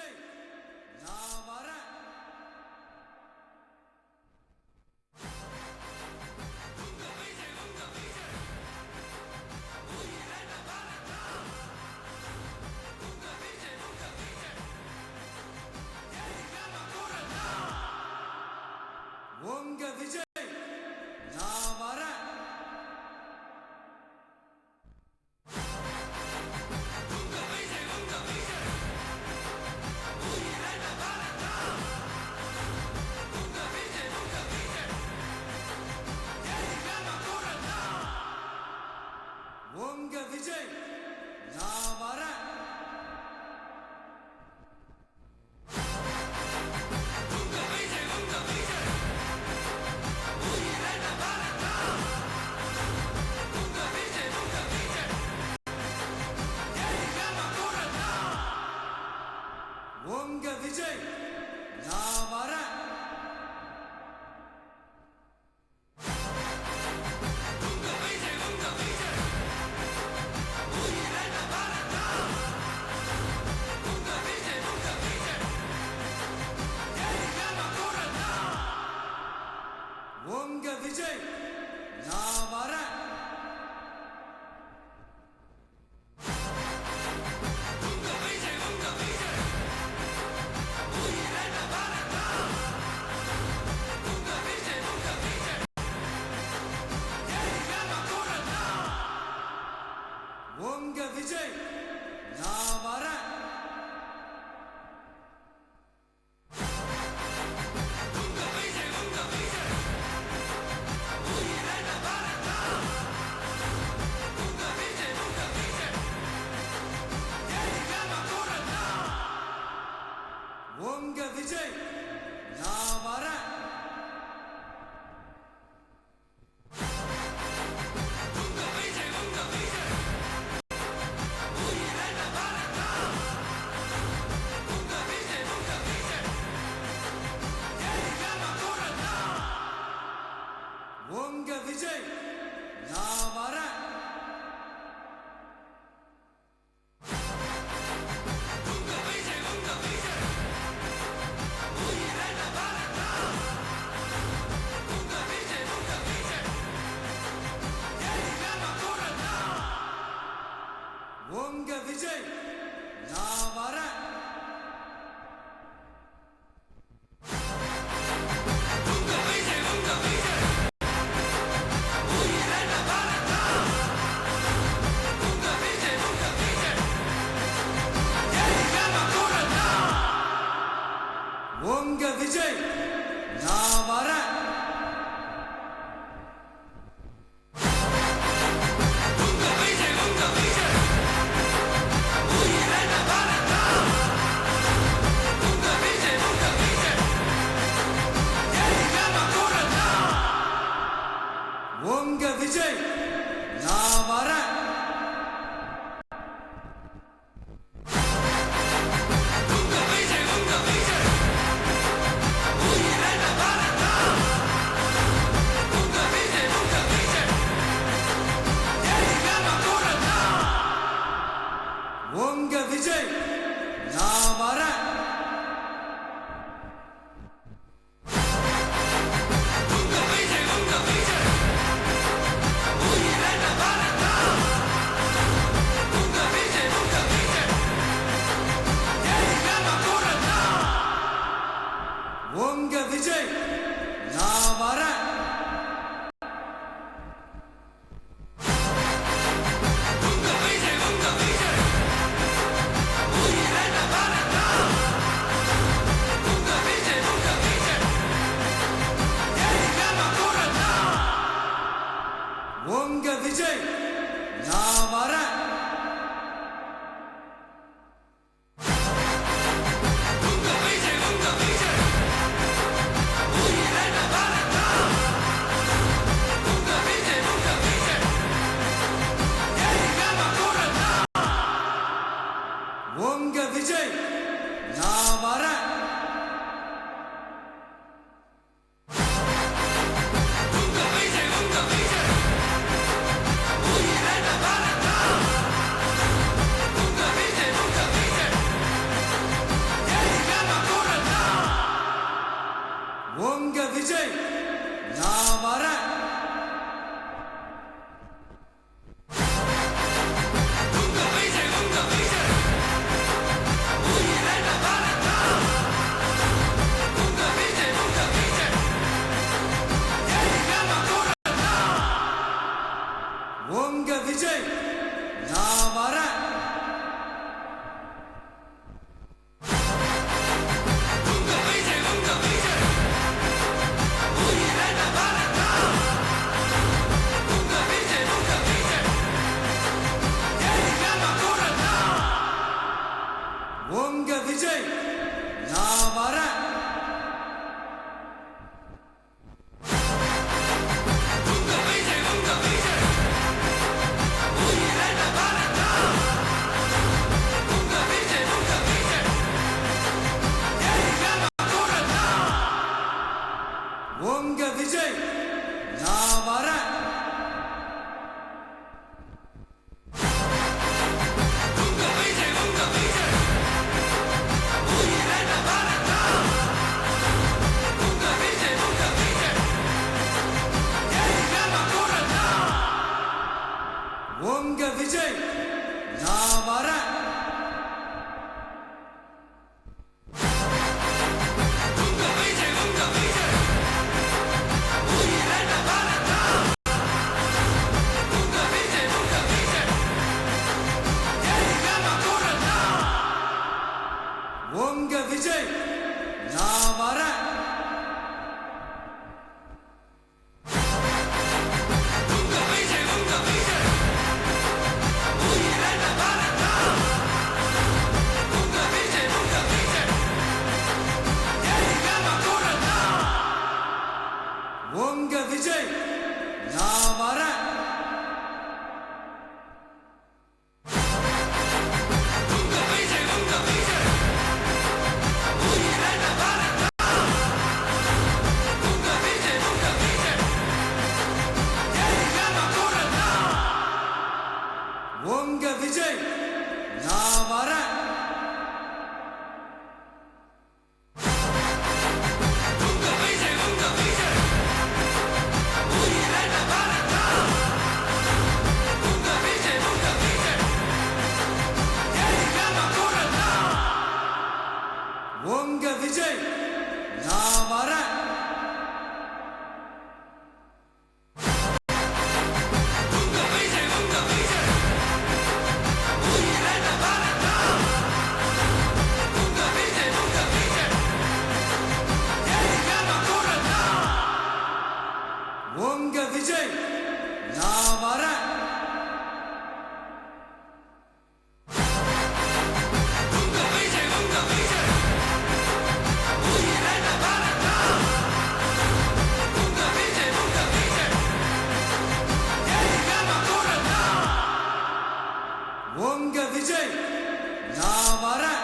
விஜய் நான் வரேன். உங்க விஜய் நான் வரேன். உங்க விஜய் நான் வரேன். உங்க விஜய் நான் வரேன். உங்க விஜய் நான் வரேன். உங்க விஜய் நான் வரேன். உங்க விஜய் நான் வரேன். உங்க விஜய் நான் வரேன். உங்க விஜய் நான் வரேன். உங்க விஜய் நான் வரேன். உங்க விஜய் நான் வரேன். உங்க விஜய் நான் வரேன். உங்க விஜய் நான் வரேன். உங்க விஜய் நான் வரேன். விஜய் நான் வரேன். உங்க விஜய் நான் வரேன். உங்க விஜய் நான் வரேன். உங்க விஜய் நான் வரேன். உங்க விஜய் நான் வரேன். உங்க விஜய் நான் வரேன். உங்க விஜய் நான் வரேன். உங்க விஜய் நான் வரேன். உங்க விஜய் நான் வரேன். உங்க விஜய் நான் வரேன். உங்க விஜய் நான் வரேன்.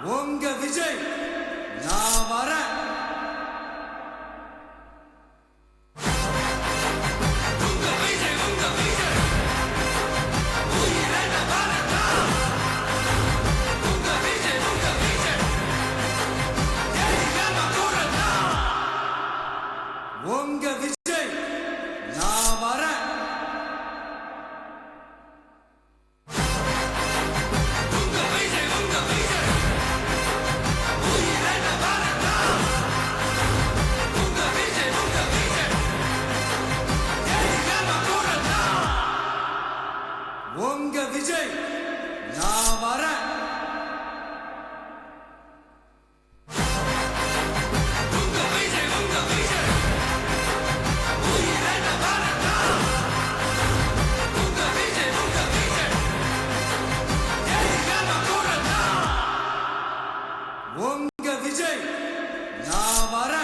உங்க விஜய் நான் வரேன். உங்க விஜய் நான் வரேன். உங்க விஜய் நான் வரேன். உங்க விஜய் நான் வரேன்.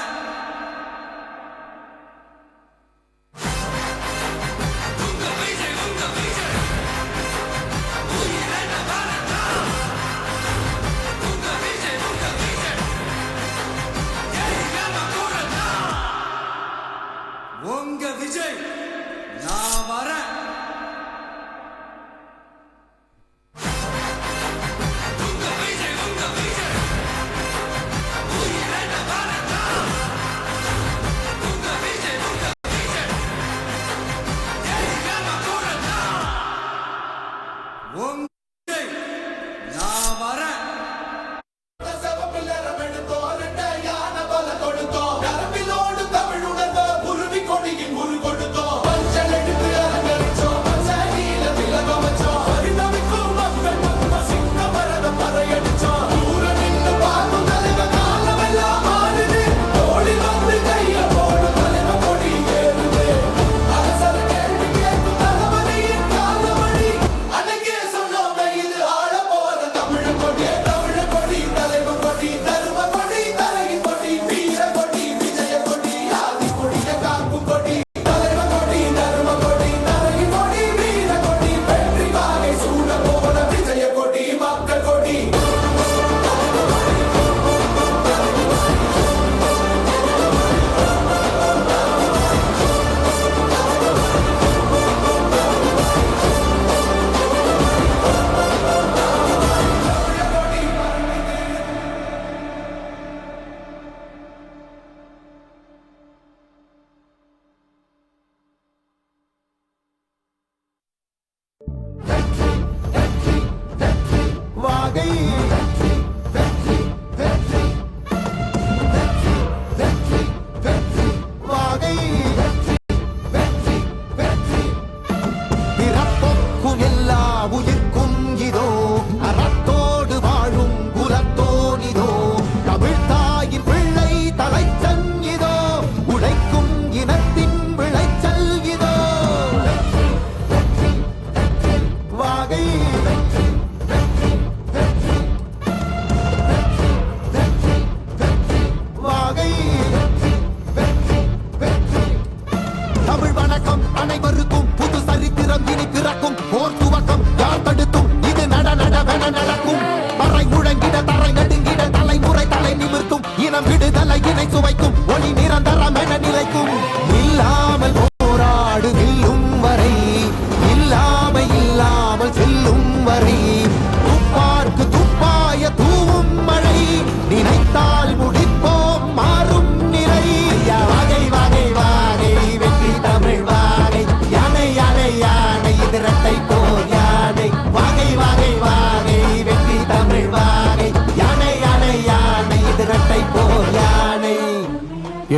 நான் வரேன்.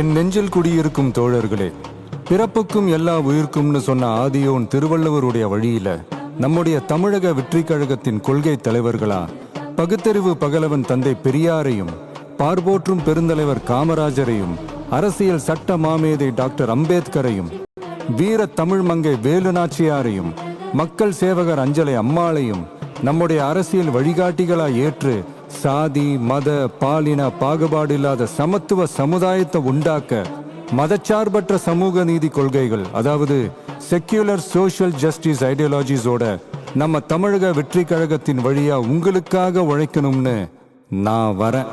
என் நெஞ்சில் குடியிருக்கும் தோழர்களே, பிறப்புக்கும் எல்லா உயிர்க்கும்னு சொன்ன ஆதியோன் திருவள்ளுவருடைய வழியில நம்முடைய தமிழக வெற்றி கழகத்தின் கொள்கை தலைவர்களா பகுத்தறிவு பகலவன் தந்தை பெரியாரையும், பார்போற்றும் பெருந்தலைவர் காமராஜரையும், அரசியல் சட்ட மாமேதை டாக்டர் அம்பேத்கரையும், வீர தமிழ் மங்கை வேலு நாச்சியாரையும், மக்கள் சேவகர் அஞ்சலை அம்மாளையும் நம்முடைய அரசியல் வழிகாட்டிகளா ஏற்று சாதி மத பாலின பாகுபாடு இல்லாத சமத்துவ சமுதாயத்தை உண்டாக்க மதச்சார்பற்ற சமூக நீதி கொள்கைகள், அதாவது செக்யூலர் சோஷியல் ஜஸ்டிஸ் ஐடியாலஜிஸோட நம்ம தமிழக வெற்றி கழகத்தின் வழியா உங்களுக்காக உழைக்கணும்னு நான் வரேன்.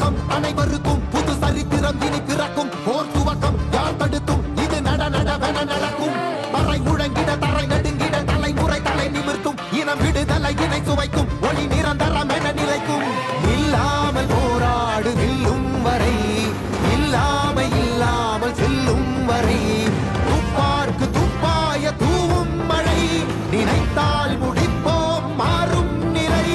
துவக்கம் அனைவருக்கும் புது சரித்திரம் இனி பிறக்கும் போர் துவக்கம் யார் தடுத்தும் இது நடவென நடக்கும் பறை முழங்கிட தரை நடுங்கிட தலைமுறை தலை நிமிர்த்தும் இனம் விடுதலை இணை சுவைக்கும் ஒளி நிரந்தரம் என நிலைக்கும் இல்லாமல் போராடு நில்லும் வரை இல்லாமல் செல்லும் வரை துப்பார்க்கு துப்பாய தூவும் மழை நினைத்தால் முடிப்போம் மாறும் நிலை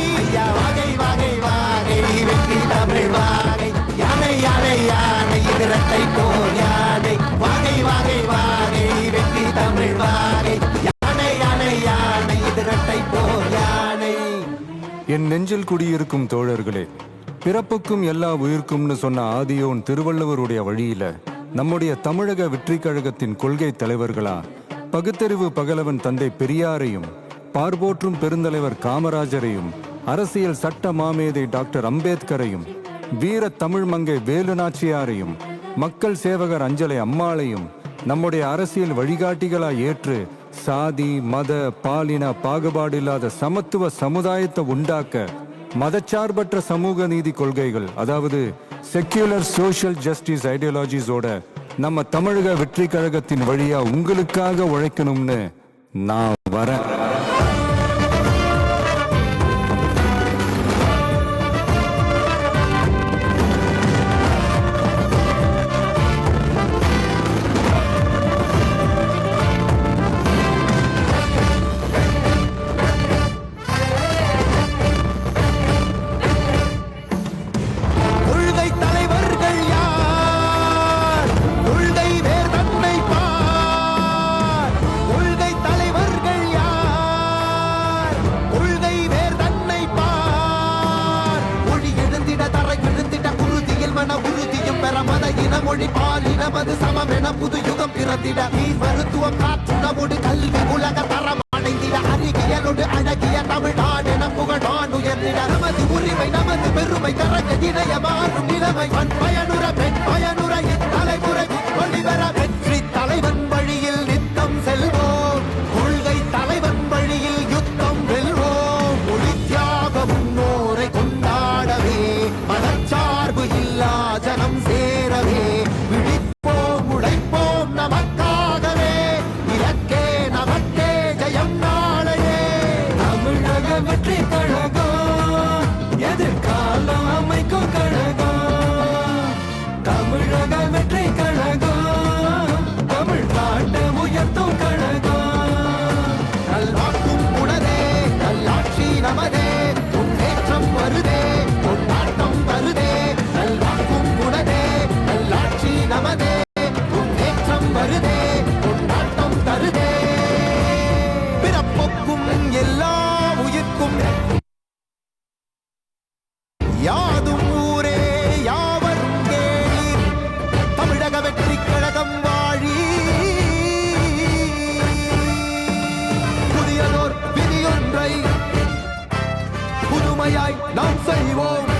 வாகை வாகை வாகை வெற்றி தமிழ் வாகை யானை யானை யானை இரட்டை போர் யானை வாகை வாகை வாகை வெற்றி தமிழ் வாகை யானை யானை யானை இரட்டை போர் யானை. என் நெஞ்சில் குடியிருக்கும் தோழர்களே, பிறப்புக்கும் எல்லா உயிர்க்கும்னு சொன்ன ஆதியோன் திருவள்ளுவருடைய வழியில நம்முடைய தமிழக வெற்றி கழகத்தின் கொள்கை தலைவர்களா பகுத்தறிவு பகலவன் தந்தை பெரியாரையும், பார்போற்றும் பெருந்தலைவர் காமராஜரையும், அரசியல் சட்ட மாமேதை டாக்டர் அம்பேத்கரையும், வீர தமிழ் மங்கை வேலு நாச்சியாரையும், மக்கள் சேவகர் அஞ்சலை அம்மாளையும் நம்முடைய அரசியல் வழிகாட்டிகளா ஏற்று சாதி மத பாலின பாகுபாடு இல்லாத சமத்துவ சமுதாயத்தை உண்டாக்க மதச்சார்பற்ற சமூக நீதி கொள்கைகள், அதாவது செக்யூலர் சோஷியல் ஜஸ்டிஸ் ஐடியாலஜிஸோட நம்ம தமிழக வெற்றி கழகத்தின் வழியா உங்களுக்காக உழைக்கணும்னு நான் வரேன். மொழி பாலினமது சமமென புது யுகம் பிறந்திட நீர் மருத்துவம் காற்றுணவோடு கல்வி உலக தரம் அடைந்திட அறிவியலோடு அழகிய தமிழ்நாடு என புகழான் உயர்ந்திட நமது உரிமை நமது பெருமை கரங்க இணைய மாறும் நிலைமை பண் பயனுற பெண் பயனுற இத்தலைமுறை ஒளிவர வெற்றி தலைவன் வழியில் நித்தம் செல்வோம் கொள்கை தலைவன் வழியில் யுத்தம் வெல்வோம் ஒளி தியாக முன்னோரை கொண்டாடவே மதச்சார்பு இல்லா ஜனம் சேரவே விழிப்போம் உழைப்போம் நமக்காகவே இலக்கே நமக்கே ஜெயம் நாளையே தமிழக வெற்றி கழகம் எதிர்காலம் அமைக்கும் கழகம் தமிழக வெற்றி கழகம் தமிழ்நாட்டை உயர்த்தும் கழகம் நல்வாக்கும் உணரே நல்லாட்சி நமதே முன்னேற்றம் வருதே கொண்டாட்டம் வருதே நல்வாக்கும் உணரே நல்லாட்சி நமதே முன்னேற்றம் வருதே கொண்டாட்டம் தருதே பிறப்புக்கும் எல்லா உயிர்க்கும் யாதும் ஊரே யாவரும் கேளீர் தமிழக வெற்றி கழகம் வாழி புதியதோர் விதியொன்றை புதுமையாய் நாம் செய்வோம்.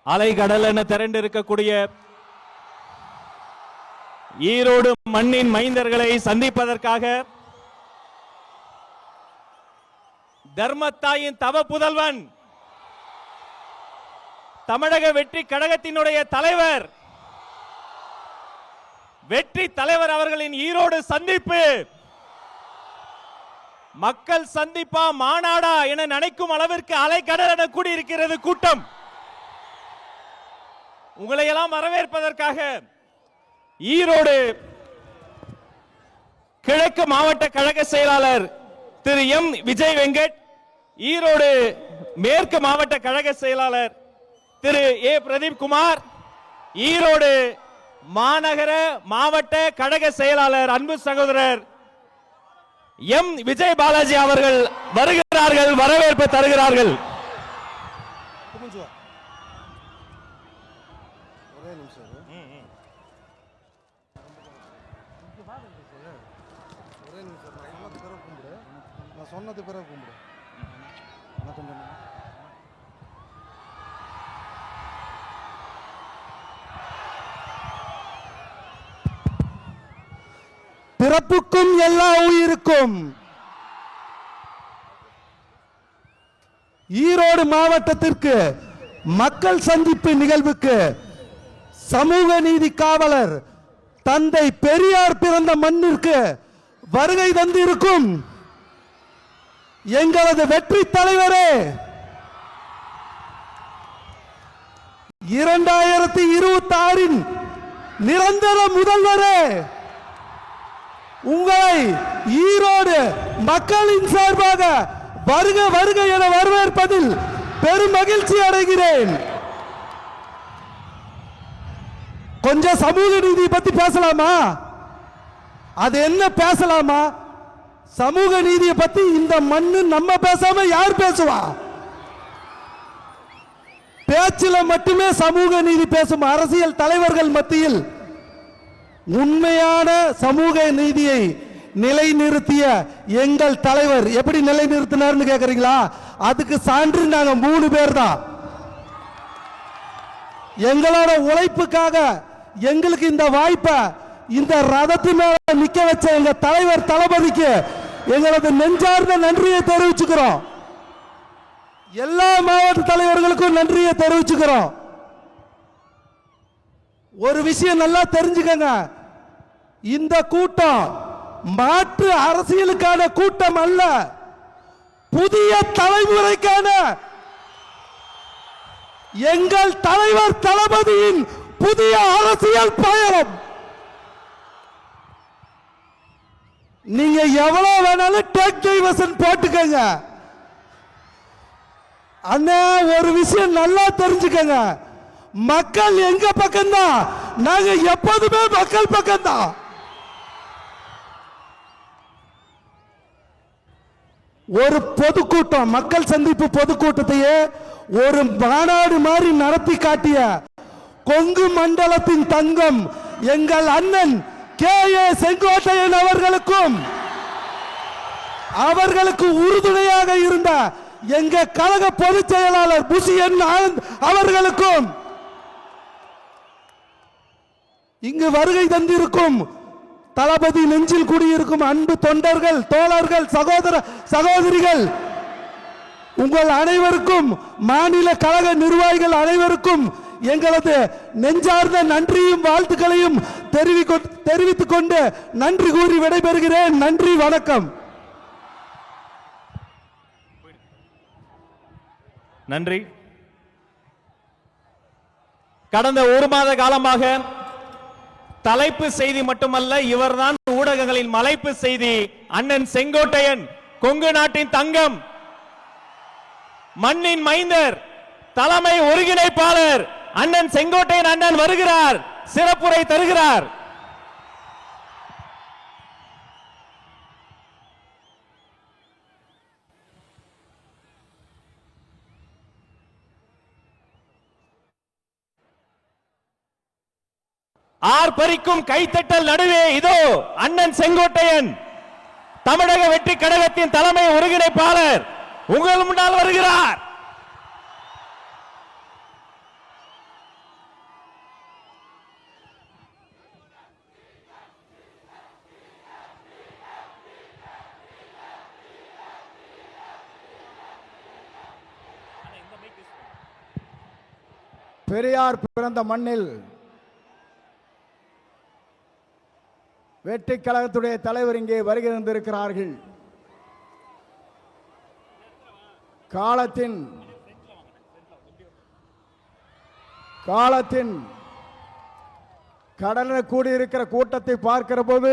அலைகடல் என திரண்டு இருக்கக்கூடிய ஈரோடு மண்ணின் மைந்தர்களை சந்திப்பதற்காக தர்மத்தாயின் தவ புதல்வன் தமிழக வெற்றி கழகத்தினுடைய தலைவர் வெற்றி தலைவர் அவர்களின் ஈரோடு சந்திப்பு மக்கள் சந்திப்பா மாநாடா என நினைக்கும் அளவிற்கு அலைக்கடல் என கூடியிருக்கிறது கூட்டம். உங்களை எல்லாம் வரவேற்பதற்காக ஈரோடு கிழக்கு மாவட்ட கழக செயலாளர் திரு எம் விஜய் வெங்கட், ஈரோடு மேற்கு மாவட்ட கழக செயலாளர் திரு ஏ பிரதீப் குமார், ஈரோடு மாநகர மாவட்ட கழக செயலாளர் அன்பு சகோதரர் எம் விஜய் பாலாஜி அவர்கள் வருகிறார்கள், வரவேற்பு தருகிறார்கள். சொன்னது பிறகு கும்பிடு. பிறப்புக்கும் எல்லா உயிருக்கும் ஈரோடு மாவட்டத்திற்கு மக்கள் சந்திப்பு நிகழ்வுக்கு சமூக நீதி காவலர் தந்தை பெரியார் பிறந்த மண்ணிற்கு வருகை தந்திருக்கும் எங்களது வெற்றி தலைவரே, 2026 நிரந்தர முதல்வரே, உங்களை ஈரோடு மக்களின் சார்பாக வருக வருக என வரவேற்பதில் பெரும் மகிழ்ச்சி அடைகிறேன். கொஞ்சம் சமூக நீதி பத்தி பேசலாமா? அது என்ன பேசலாமா? சமூக நீதியை பத்தி இந்த மண்ணு நம்ம பேசாம யார் பேசுவா? பேச்சில மட்டுமே சமூக நீதி பேசும் அரசியல் தலைவர்கள் மத்தியில் உண்மையான சமூக நீதியை நிலைநிறுத்திய எங்கள் தலைவர் எப்படி நிலைநிறுத்தினார்னு கேக்குறீங்களா? அதுக்கு சான்று நாங்க 3 பேர் தான். எங்களோட உழைப்புக்காக எங்களுக்கு இந்த வாய்ப்பை இந்த ரதத்து மேல நிக்க வச்ச எங்க தலைவர் தளபதிக்கு எங்களது நெஞ்சார்ந்த நன்றியை தெரிவிச்சுக்கிறோம். எல்லா மாவட்ட தலைவர்களுக்கும் நன்றியை தெரிவிச்சுக்கிறோம். ஒரு விஷயம் நல்லா தெரிஞ்சுக்கங்க, இந்த கூட்டம் மாற்று அரசியலுக்கான கூட்டம் அல்ல, புதிய தலைமுறைக்கான எங்கள் தலைவர் தளபதியின் புதிய அரசியல் பயணம். நீங்க எவ்வளவு வேணாலும் டேக் டைவர்ஷன் போட்டுக்கங்க. அண்ணா ஒரு விஷயம் நல்லா தெரிஞ்சுக்கங்க, மக்கள் எங்க பக்கம்தான், நாங்க எப்போதுமே மக்கள் பக்கம்தான். ஒரு பொதுக்கூட்டம், மக்கள் சந்திப்பு பொதுக்கூட்டத்தையே ஒரு மாநாடு மாதிரி நடத்தி காட்டிய கொங்கு மண்டலத்தின் தங்கம் எங்கள் அண்ணன் கே.ஏ. செங்கோட்டையன் அவர்களுக்கும் அவர்களுக்கு உறுதுணையாக இருந்த எங்க கழக பொதுச் செயலாளர் புஷியன் ஆனந்த் அவர்களுக்கும் இங்கு வருகை தந்திருக்கும் தளபதி நெஞ்சில் குடியிருக்கும் அன்பு தொண்டர்கள், தோழர்கள், சகோதர சகோதரிகள் உங்கள் அனைவருக்கும், மாநில கழக நிர்வாகிகள் அனைவருக்கும் எங்களது நெஞ்சார்ந்த நன்றியும் வாழ்த்துக்களையும் தெரிவித்துக் கொண்டு நன்றி கூறி விடைபெறுகிறேன். நன்றி, வணக்கம். நன்றி. கடந்த 1 மாத காலமாக தலைப்பு செய்தி மட்டுமல்ல, இவர்தான் ஊடகங்களின் மலைப்பு செய்தி. அண்ணன் செங்கோட்டையன், கொங்கு நாட்டின் தங்கம், மண்ணின் மைந்தர், தலைமை ஒருங்கிணைப்பாளர் அண்ணன் செங்கோட்டையன் அண்ணன் வருகிறார், சிறப்புரை தருகிறார். ஆர்ப்பரிக்கும் கைத்தட்டல் நடுவே இதோ அண்ணன் செங்கோட்டையன், தமிழக வெற்றி கழகத்தின் தலைமை ஒருங்கிணைப்பாளர் உங்கள் முன்னால் வருகிறார். பெரியார் பிறந்த மண்ணில் வெற்றி கழகத்துடைய தலைவர் இங்கே வருகை தந்திருக்கிறார்கள். காலத்தின் கடன கூடியிருக்கிற கூட்டத்தை பார்க்கிற போது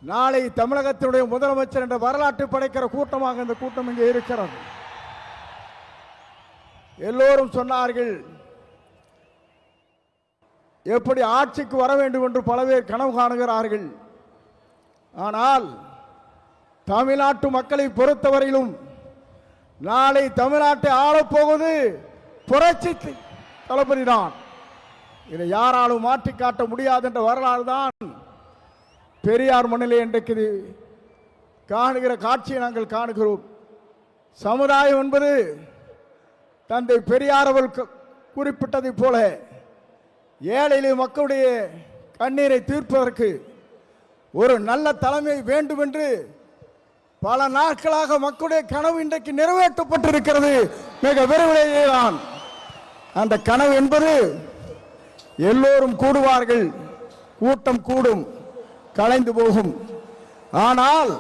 நாளை தமிழகத்தினுடைய முதலமைச்சர் என்ற வரலாற்றை படைக்கிற கூட்டமாக இந்த கூட்டம் இங்கே இருக்கிறது. எல்லோரும் சொன்னார்கள், எப்படி ஆட்சிக்கு வர வேண்டும் என்று பல பேர் கனவு காணுகிறார்கள். ஆனால் தமிழ்நாட்டு மக்களை பொறுத்தவரையிலும் நாளை தமிழ்நாட்டை ஆளப்போவது புரட்சி தளபதி தான். இதை யாராலும் மாற்றி காட்ட முடியாது என்ற வரலாறு தான் பெரியார் மண்ணிலே இன்றைக்கு காணுகிற காட்சியை நாங்கள் காணுகிறோம். சமுதாயம் என்பது தந்தை பெரியார் அவர்கள் குறிப்பிட்டதை போல ஏழை மக்களுடைய கண்ணீரை தீர்ப்பதற்கு ஒரு நல்ல தலைமை வேண்டும் என்று பல நாட்களாக மக்களுடைய கனவு இன்றைக்கு நிறைவேற்றப்பட்டிருக்கிறது. மிக விரைவிலேயே தான் அந்த கனவு என்பது எல்லோரும் கூடுவார்கள், கூட்டம் கூடும், கலைந்து போகும். ஆனால்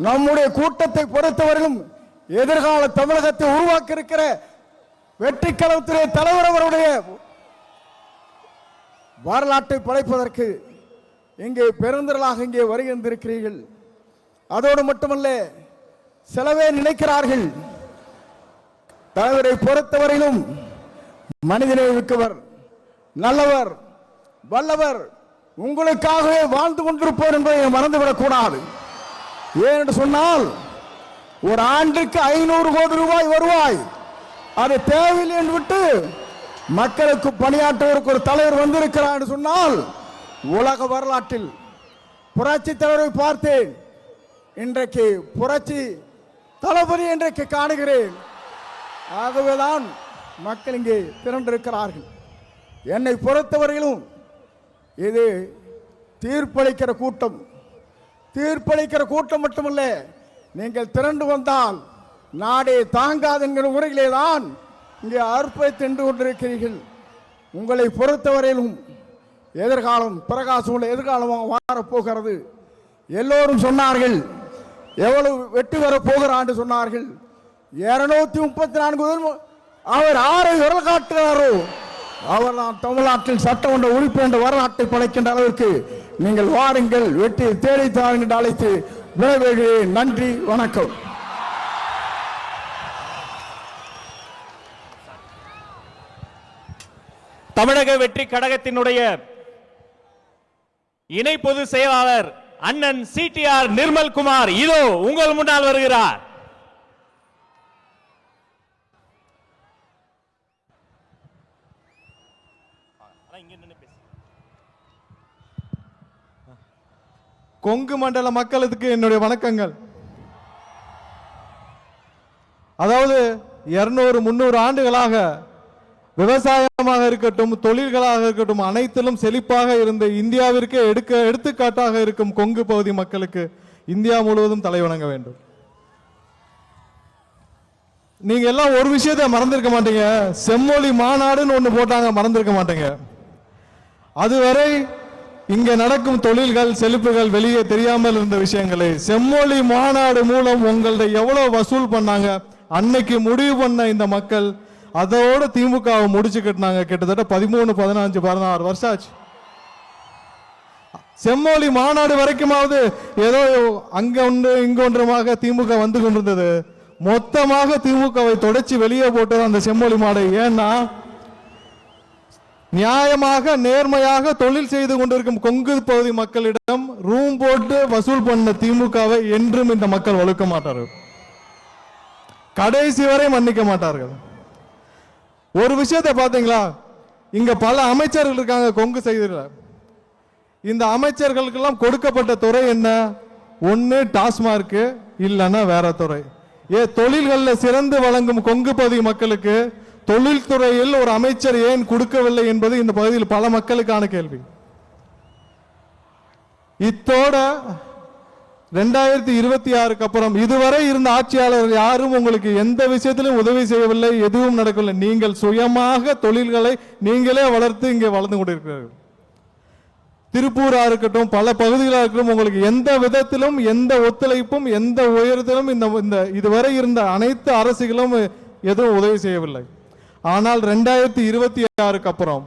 நம்முடைய கூட்டத்தை பொறுத்தவரையிலும் எதிர்கால தமிழகத்தை உருவாக்க இருக்கிற வெற்றி கழகத்துடைய தலைவர் அவருடைய வரலாற்றை படைப்பதற்கு இங்கே பெருந்திரளாக இங்கே வருகின்றிருக்கிறீர்கள். அதோடு மட்டுமல்ல, சிலவே நினைக்கிறார்கள் தலைவரை பொறுத்தவரையிலும் மனிதனை மிக்கவர், நல்லவர், வல்லவர், உங்களுக்காகவே வாழ்ந்து கொண்டிருப்போர் என்பதை மறந்துவிடக் கூடாது. ஏனென்று சொன்னால் ஒரு ஆண்டுக்கு 500 கோடி ரூபாய் வருவாய் அது தேவையில்லை என்று விட்டு மக்களுக்கு பணியாற்றுவதற்கு ஒரு தலைவர் வந்திருக்கிறார் என்று சொன்னால் உலக வரலாற்றில் புரட்சி தலைவரை பார்த்தேன், இன்றைக்கு புரட்சி தளபதி இன்றைக்கு காணுகிறேன். ஆகவேதான் மக்கள் இங்கே திரண்டிருக்கிறார்கள். என்னை பொறுத்தவரையிலும் இது தீர்ப்பளிக்கிற கூட்டம். தீர்ப்பளிக்கிற கூட்டம் மட்டுமல்ல, நீங்கள் திரண்டு வந்தால் நாடே தாங்காது என்கிற முறையிலே தான் இங்கே அர்ப்பணித்து நின்று கொண்டிருக்கிறீர்கள். உங்களை பொறுத்தவரையிலும் எதிர்காலம் பிரகாசம் எதிர்காலமாக மாறப்போகிறது. எல்லோரும் சொன்னார்கள், எவ்வளவு வெற்றி வரப் போகிறான் என்று சொன்னார்கள். 234 அவர் ஆரை விரல் காட்டுகிறாரோ அவர் தான் தமிழ்நாட்டில் சட்டமன்ற உறுப்பினர் என்ற வரலாற்றை படைக்கின்ற அளவிற்கு நீங்கள் வாருங்கள், வெற்றி தேடி தாருங்கள் என்று அழைத்து விடைபெறுகிறேன். நன்றி, வணக்கம். தமிழக வெற்றி கழகத்தினுடைய இணை பொதுச் செயலாளர் அண்ணன் சிடிஆர் நிர்மல்குமார் இதோ உங்கள் முன்னால் வருகிறார். கொங்கு மண்டல மக்களுக்கு என்னுடைய வணக்கங்கள். அதாவது 200-300 ஆண்டுகளாக விவசாயமாக இருக்கட்டும், தொழில்களாக இருக்கட்டும், அனைத்திலும் செழிப்பாக இருந்த இந்தியாவிற்கு எடுத்துக்காட்டாக இருக்கும் கொங்கு பகுதி மக்களுக்கு இந்தியா முழுவதும் தலைவணங்க வேண்டும். நீங்க எல்லாம் ஒரு விஷயத்தை மறந்திருக்க மாட்டீங்க, செம்மொழி மாநாடுன்னு ஒண்ணு போட்டாங்க, மறந்திருக்க மாட்டீங்க. அதுவரை இங்க நடக்கும் தொழில்கள் செழிப்புகள் வெளியே தெரியாமல் இருந்த விஷயங்களை செம்மொழி மாநாடு மூலம் உங்கள்ட்ட எவ்வளவு வசூல் பண்ணாங்க, அன்னைக்கு முடிவு பண்ண இந்த மக்கள் அதோட திமுகவை முடிச்சு கட்டினாங்க. கிட்டத்தட்ட 13, 15, 16 வருஷம் ஆச்சு. செம்மொழி மாநாடு வரைக்குமாவது ஏதோ அங்க ஒன்று இங்க ஒன்றுமாக திமுக வந்து கொண்டிருந்தது. மொத்தமாக திமுகவை தொடச்சி வெளியே போட்டது அந்த செம்மொழி மாடை. ஏன்னா நியாயமாக நேர்மையாக தொழில் செய்து கொண்டிருக்கும் கொங்கு பகுதி மக்களிடம் ரூம் போட்டு வசூல் பண்ண திமுகவை என்றும் இந்த மக்கள் வலுக்க மாட்டார்கள், கடைசி வரை மன்னிக்க மாட்டார்கள். ஒரு விஷயத்தை பார்த்தீங்களா, இங்க பல அமைச்சர்கள் இருக்காங்க கொங்கு செய்தில. இந்த அமைச்சர்களுக்கெல்லாம் கொடுக்கப்பட்ட துறை என்ன? ஒன்னு டாஸ்மார்க், இல்லைன்னா வேற துறை. தொழில்களில் சிறந்து வழங்கும் கொங்கு பகுதி மக்களுக்கு தொழில்துறையில் ஒரு அமைச்சர் ஏன் கொடுக்கவில்லை என்பது இந்த பகுதியில் பல மக்களுக்கான கேள்வி. இத்தோட 2026 அப்புறம் இதுவரை இருந்த ஆட்சியாளர்கள் யாரும் உங்களுக்கு எந்த விஷயத்திலும் உதவி செய்யவில்லை, எதுவும் நடக்கவில்லை. நீங்கள் சுயமாக தொழில்களை நீங்களே வளர்த்து இங்கே வளர்ந்து கொண்டிருக்கிறீர்கள். திருப்பூரா இருக்கட்டும், பல பகுதிகளாக இருக்கட்டும், உங்களுக்கு எந்த விதத்திலும் எந்த ஒத்துழைப்பும் எந்த உயரத்திலும் இந்த இதுவரை இருந்த அனைத்து அரசுகளும் எதுவும் உதவி செய்யவில்லை. ஆனால் 2026 அப்புறம்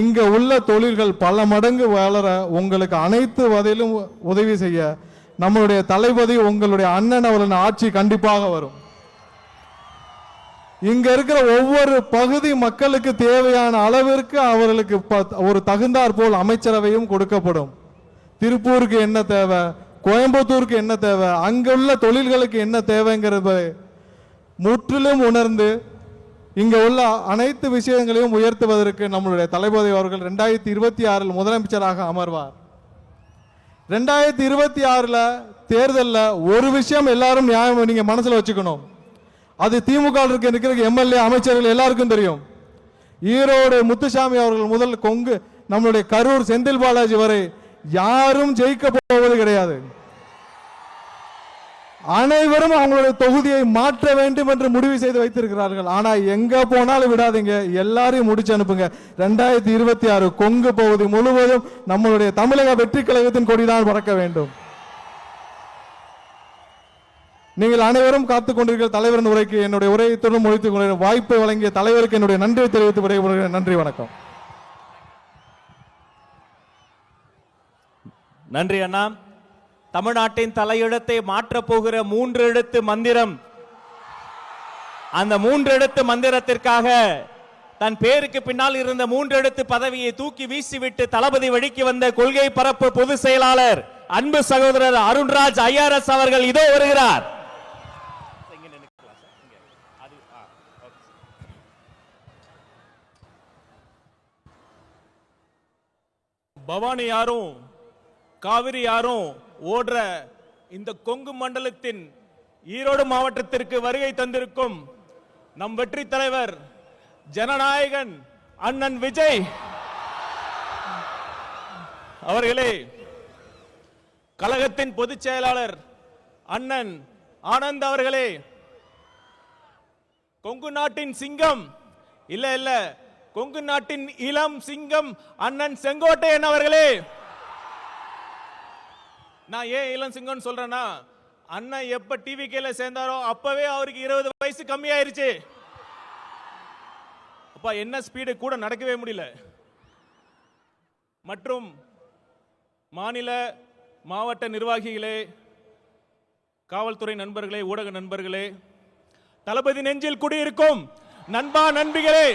இங்க உள்ள தொழில்கள் பல மடங்கு வளர உங்களுக்கு அனைத்து வகையிலும் உதவி செய்ய நம்மளுடைய தளபதி உங்களுடைய அண்ணன் அவர்களின் ஆட்சி கண்டிப்பாக வரும். இங்க இருக்கிற ஒவ்வொரு பகுதி மக்களுக்கு தேவையான அளவிற்கு அவர்களுக்கு ஒரு தகுந்தாற் போல் அமைச்சரவையும் கொடுக்கப்படும். திருப்பூருக்கு என்ன தேவை, கோயம்புத்தூருக்கு என்ன தேவை, அங்குள்ள தொழில்களுக்கு என்ன தேவைங்கிறத முற்றிலும் உணர்ந்து இங்க உள்ள அனைத்து விஷயங்களையும் உயர்த்துவதற்கு நம்மளுடைய தளபதி அவர்கள் 2026 முதலமைச்சராக அமர்வார். 2026 தேர்தலில் ஒரு விஷயம் எல்லாரும் நியாயம் நீங்க மனசுல வச்சுக்கணும். அது திமுக இருக்கிற எம்எல்ஏ அமைச்சர்கள் எல்லாருக்கும் தெரியும். ஈரோடு முத்துசாமி அவர்கள் முதல் கொங்கு நம்மளுடைய கரூர் செந்தில் பாலாஜி வரை யாரும் ஜெயிக்க போவது கிடையாது. அனைவரும் அவங்களுடைய தொகுதியை மாற்ற வேண்டும் என்று முடிவு செய்து வைத்திருக்கிறார்கள். ஆனா எங்க போனாலும் விடாதீங்க, எல்லாரையும் முடிச்சு அனுப்புங்க. 2026 கொங்கு பகுதி முழுவதும் நம்மளுடைய தமிழக வெற்றி கழகத்தின் கொடிதான் பறக்க வேண்டும். நீங்கள் அனைவரும் காத்துக் கொண்டிருக்கிற தலைவரின் உரைக்கு என்னுடைய உரையை தொடர்ந்து முடித்துக் கொள்கிறேன். வாய்ப்பை வழங்கிய தலைவருக்கு என்னுடைய நன்றியை தெரிவித்து விடைபெறுகிறேன். நன்றி, வணக்கம். நன்றி அண்ணா. தமிழ்நாட்டின் தலையிடத்தை மாற்றப் போகிற 3 எழுத்து மந்திரம், அந்த 3 எழுத்து மந்திரத்திற்காக தன் பேருக்கு பின்னால் இருந்த 3 எழுத்து பதவியை தூக்கி வீசிவிட்டு தளபதி வழிக்கு வந்த கொள்கை பரப்பு பொதுச் செயலாளர் அன்பு சகோதரர் அருண்ராஜ் ஐஆர்எஸ் அவர்கள் இதோ வருகிறார். பவானி யாரும் காவிரி யாரும் ஓடுற இந்த கொங்கு மண்டலத்தின் ஈரோடு மாவட்டத்திற்கு வருகை தந்திருக்கும் நம் வெற்றி தலைவர் ஜனநாயகன் அண்ணன் விஜய் அவர்களே, கழகத்தின் பொதுச் செயலாளர் அண்ணன் ஆனந்த் அவர்களே, கொங்கு நாட்டின் சிங்கம் இல்ல கொங்கு நாட்டின் இளம் சிங்கம் அண்ணன் செங்கோட்டையன் அவர்களே. நான் ஏன் இளம் சிங்கம் சொல்றேன்னா, அண்ணன் எப்ப டிவிகேல சேர்ந்தாரோ அப்பவே அவருக்கு 20 வயசு கம்மியாயிருச்சு. அப்ப என்ன ஸ்பீடு கூட நடக்கவே முடியல. மற்றும் மாநில மாவட்ட நிர்வாகிகளே, காவல்துறை நண்பர்களே, ஊடக நண்பர்களே, தளபதி நெஞ்சில் குடியிருக்கும் நண்பா நண்பிகளே,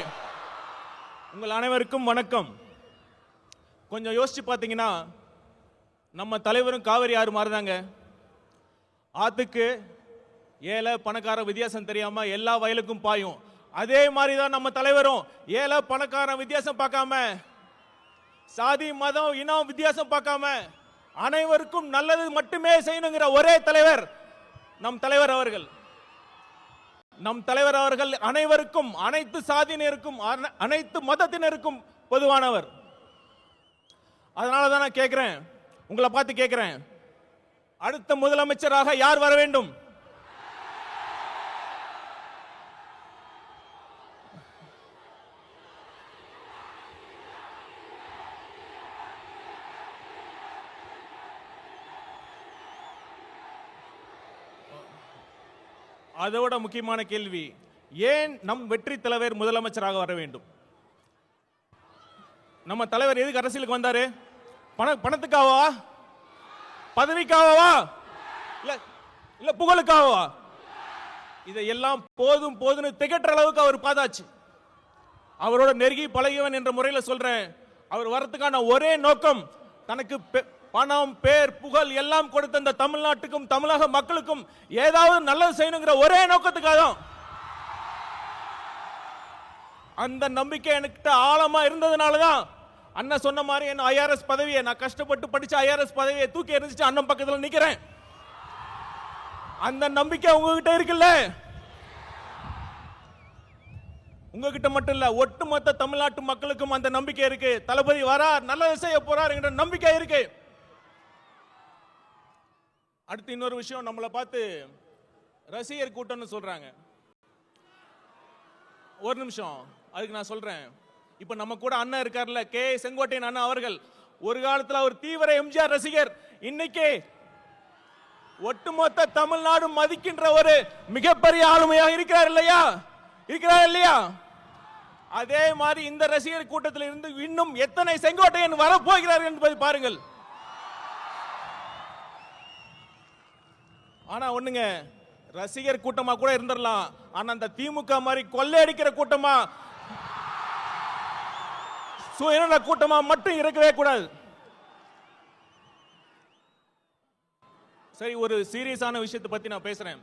உங்கள் அனைவருக்கும் வணக்கம். கொஞ்சம் யோசிச்சு பார்த்தீங்கன்னா, நம்ம தலைவரும் காவிரி ஆறு மாறுதாங்க. ஆத்துக்கு ஏழை பணக்கார வித்தியாசம் தெரியாம எல்லா வயலுக்கும் பாயும். அதே மாதிரி தான் நம்ம தலைவரும் ஏழை பணக்கார வித்தியாசம் பார்க்காம, சாதி மதம் இனம் வித்தியாசம் பார்க்காம அனைவருக்கும் நல்லது மட்டுமே செய்யணுங்கிற ஒரே தலைவர் நம் தலைவர் அவர்கள். நம் தலைவர் அவர்கள் அனைவருக்கும், அனைத்து சாதியினருக்கும், அனைத்து மதத்தினருக்கும் பொதுவானவர். அதனால தான் நான் கேட்கிறேன், உங்களை பார்த்து கேட்கிறேன், அடுத்த முதலமைச்சராக யார் வர வேண்டும்? அதோட முக்கியமான கேள்வி, ஏன் நம் வெற்றி தலைவர் முதலமைச்சராக வர வேண்டும்? நம்ம தலைவர் எதுக்கு அரசியலுக்கு வந்தாரு? பணத்துக்காகவா, பதவிக்காகவா, இல்ல புகழுக்காகவா? இதையெல்லாம் போதும் போதுன்னு திகற்ற அளவுக்கு அவர் பார்த்தாச்சு. அவரோட நெருங்கி பழகியவன் என்ற முறையில் சொல்றேன், அவர் வரத்துக்கான ஒரே நோக்கம், தனக்கு பணம், பேர், புகழ் எல்லாம் கொடுத்த இந்த தமிழ்நாட்டுக்கும் தமிழக மக்களுக்கும் ஏதாவது நல்லது செய்யணுங்கிற ஒரே நோக்கத்துக்காக தான். அந்த நம்பிக்கை என்கிட்ட ஆழமா இருந்ததுனாலதான் அண்ணன் சொன்ன மாதிரி என்ன ஐஆர்எஸ் பதவியை, நான் கஷ்டப்பட்டு படிச்ச ஐஆர்எஸ் பதவியை தூக்கி எறிஞ்சிட்டு அண்ணன் பக்கத்துல நிக்கிறேன். அந்த நம்பிக்கை உங்ககிட்ட இருக்குல்ல? உங்ககிட்ட மட்டும் இல்ல, ஒட்டுமொத்த தமிழ்நாட்டு மக்களுக்கும் அந்த நம்பிக்கை இருக்கு. தளபதி வரார், நல்லது செய்ய போறார் என்ற நம்பிக்கை இருக்கு. அடுத்து இன்னொரு விஷயம், நம்மளை பார்த்து ரசிகர் கூட்டம்னு சொல்றாங்க. ஒரு நிமிஷம், அதுக்கு நான் சொல்றேன். இப்ப நம்ம கூட அண்ணன் இருக்கார்ல, கே செங்கோட்டையன் அண்ணா அவர்கள், ஒரு காலத்துல அவர் தீவிர எம்ஜிஆர் ரசிகர். இன்னைக்கு ஒட்டுமொத்த தமிழ்நாடு மதிக்கின்ற ஒரு மிகப்பெரிய ஆளுமையாக இருக்கிறார் இல்லையா? இருக்கிறார் இல்லையா? அதே மாதிரி இந்த ரசிகர் கூட்டத்தில் இருந்து இன்னும் எத்தனை செங்கோட்டையன் வரப்போகிறார் என்பதை பாருங்கள். ஆனா ஒண்ணுங்க, ரசிகர் கூட்டமா கூட இருந்துடலாம், ஆனா அந்த திமுக மாதிரி கொள்ளையடிக்கிற கூட்டமா, சுயநல கூட்டமா மட்டும் இருக்கவே கூடாது. சரி, ஒரு சீரியஸான விஷயத்தை பத்தி நான் பேசுறேன்.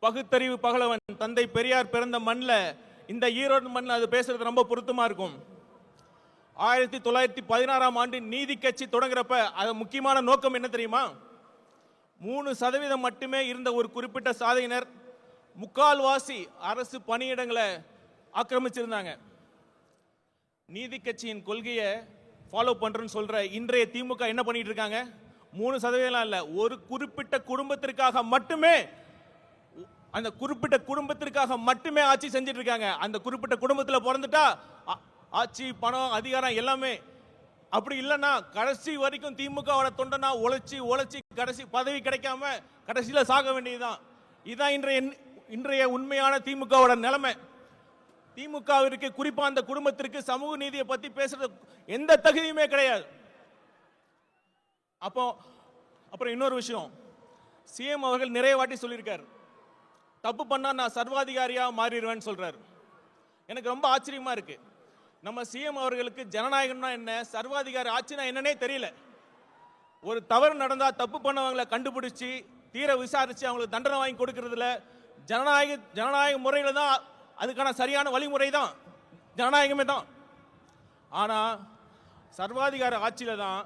பகுத்தறிவு பகலவன் தந்தை பெரியார் பிறந்த மண்ணில், இந்த ஈரோடு மண்ணில் அது பேசுறது ரொம்ப பொருத்தமா இருக்கும். 1916ஆம் ஆண்டு நீதி கட்சி தொடங்குறப்ப அது முக்கியமான நோக்கம் என்ன தெரியுமா? 3% மட்டுமே இருந்த ஒரு குறிப்பிட்ட சாதியினர் முக்கால்வாசி அரசு பணியிடங்களை ஆக்கிரமிச்சிருந்தாங்க. நீதி கட்சியின் கொள்கையை ஃபாலோ பண்றேன்னு சொல்ற இன்றைய திமுக என்ன பண்ணிட்டு இருக்காங்க? 3% இல்ல, ஒரு குறிப்பிட்ட குடும்பத்திற்காக மட்டுமே, அந்த குறிப்பிட்ட குடும்பத்திற்காக மட்டுமே ஆட்சி செஞ்சிட்டு இருக்காங்க. அந்த குறிப்பிட்ட குடும்பத்தில் பிறந்துட்டா ஆட்சி, பணம், அதிகாரம் எல்லாமே. அப்படி இல்லைன்னா கடைசி வரைக்கும் திமுகவோட தொண்டனா உழைச்சி உழைச்சி கடைசி பதவி கிடைக்காம கடைசியில சாக வேண்டியதுதான். இதுதான் இன்றைய உண்மையான திமுகவோட நிலைமை. திமுகவிற்கு, குறிப்பா அந்த குடும்பத்திற்கு சமூக நீதியை பத்தி பேசுறது எந்த தகுதியுமே கிடையாது. அப்புறம் இன்னொரு விஷயம், சிஎம் அவர்கள் நிறைய வாட்டி சொல்லியிருக்காரு, தப்பு பண்ணா நான் சர்வாதிகாரியா மாறிடுவேன்னு சொல்றாரு. எனக்கு ரொம்ப ஆச்சரியமா இருக்கு. நம்ம சிஎம் அவர்களுக்கு ஜனநாயகம்னா என்ன, சர்வாதிகாரி ஆட்சினா என்னன்னே தெரியல. ஒரு தவறு நடந்தா தப்பு பண்ணவங்களை கண்டுபிடிச்சு தீர விசாரிச்சு அவங்களுக்கு தண்டனை வாங்கி கொடுக்கறதுல ஜனநாயக முறையில தான், அதுக்கான சரியான வழிமுறை தான் ஜனநாயகமே தான். ஆனா சர்வாதிகார ஆட்சியில தான்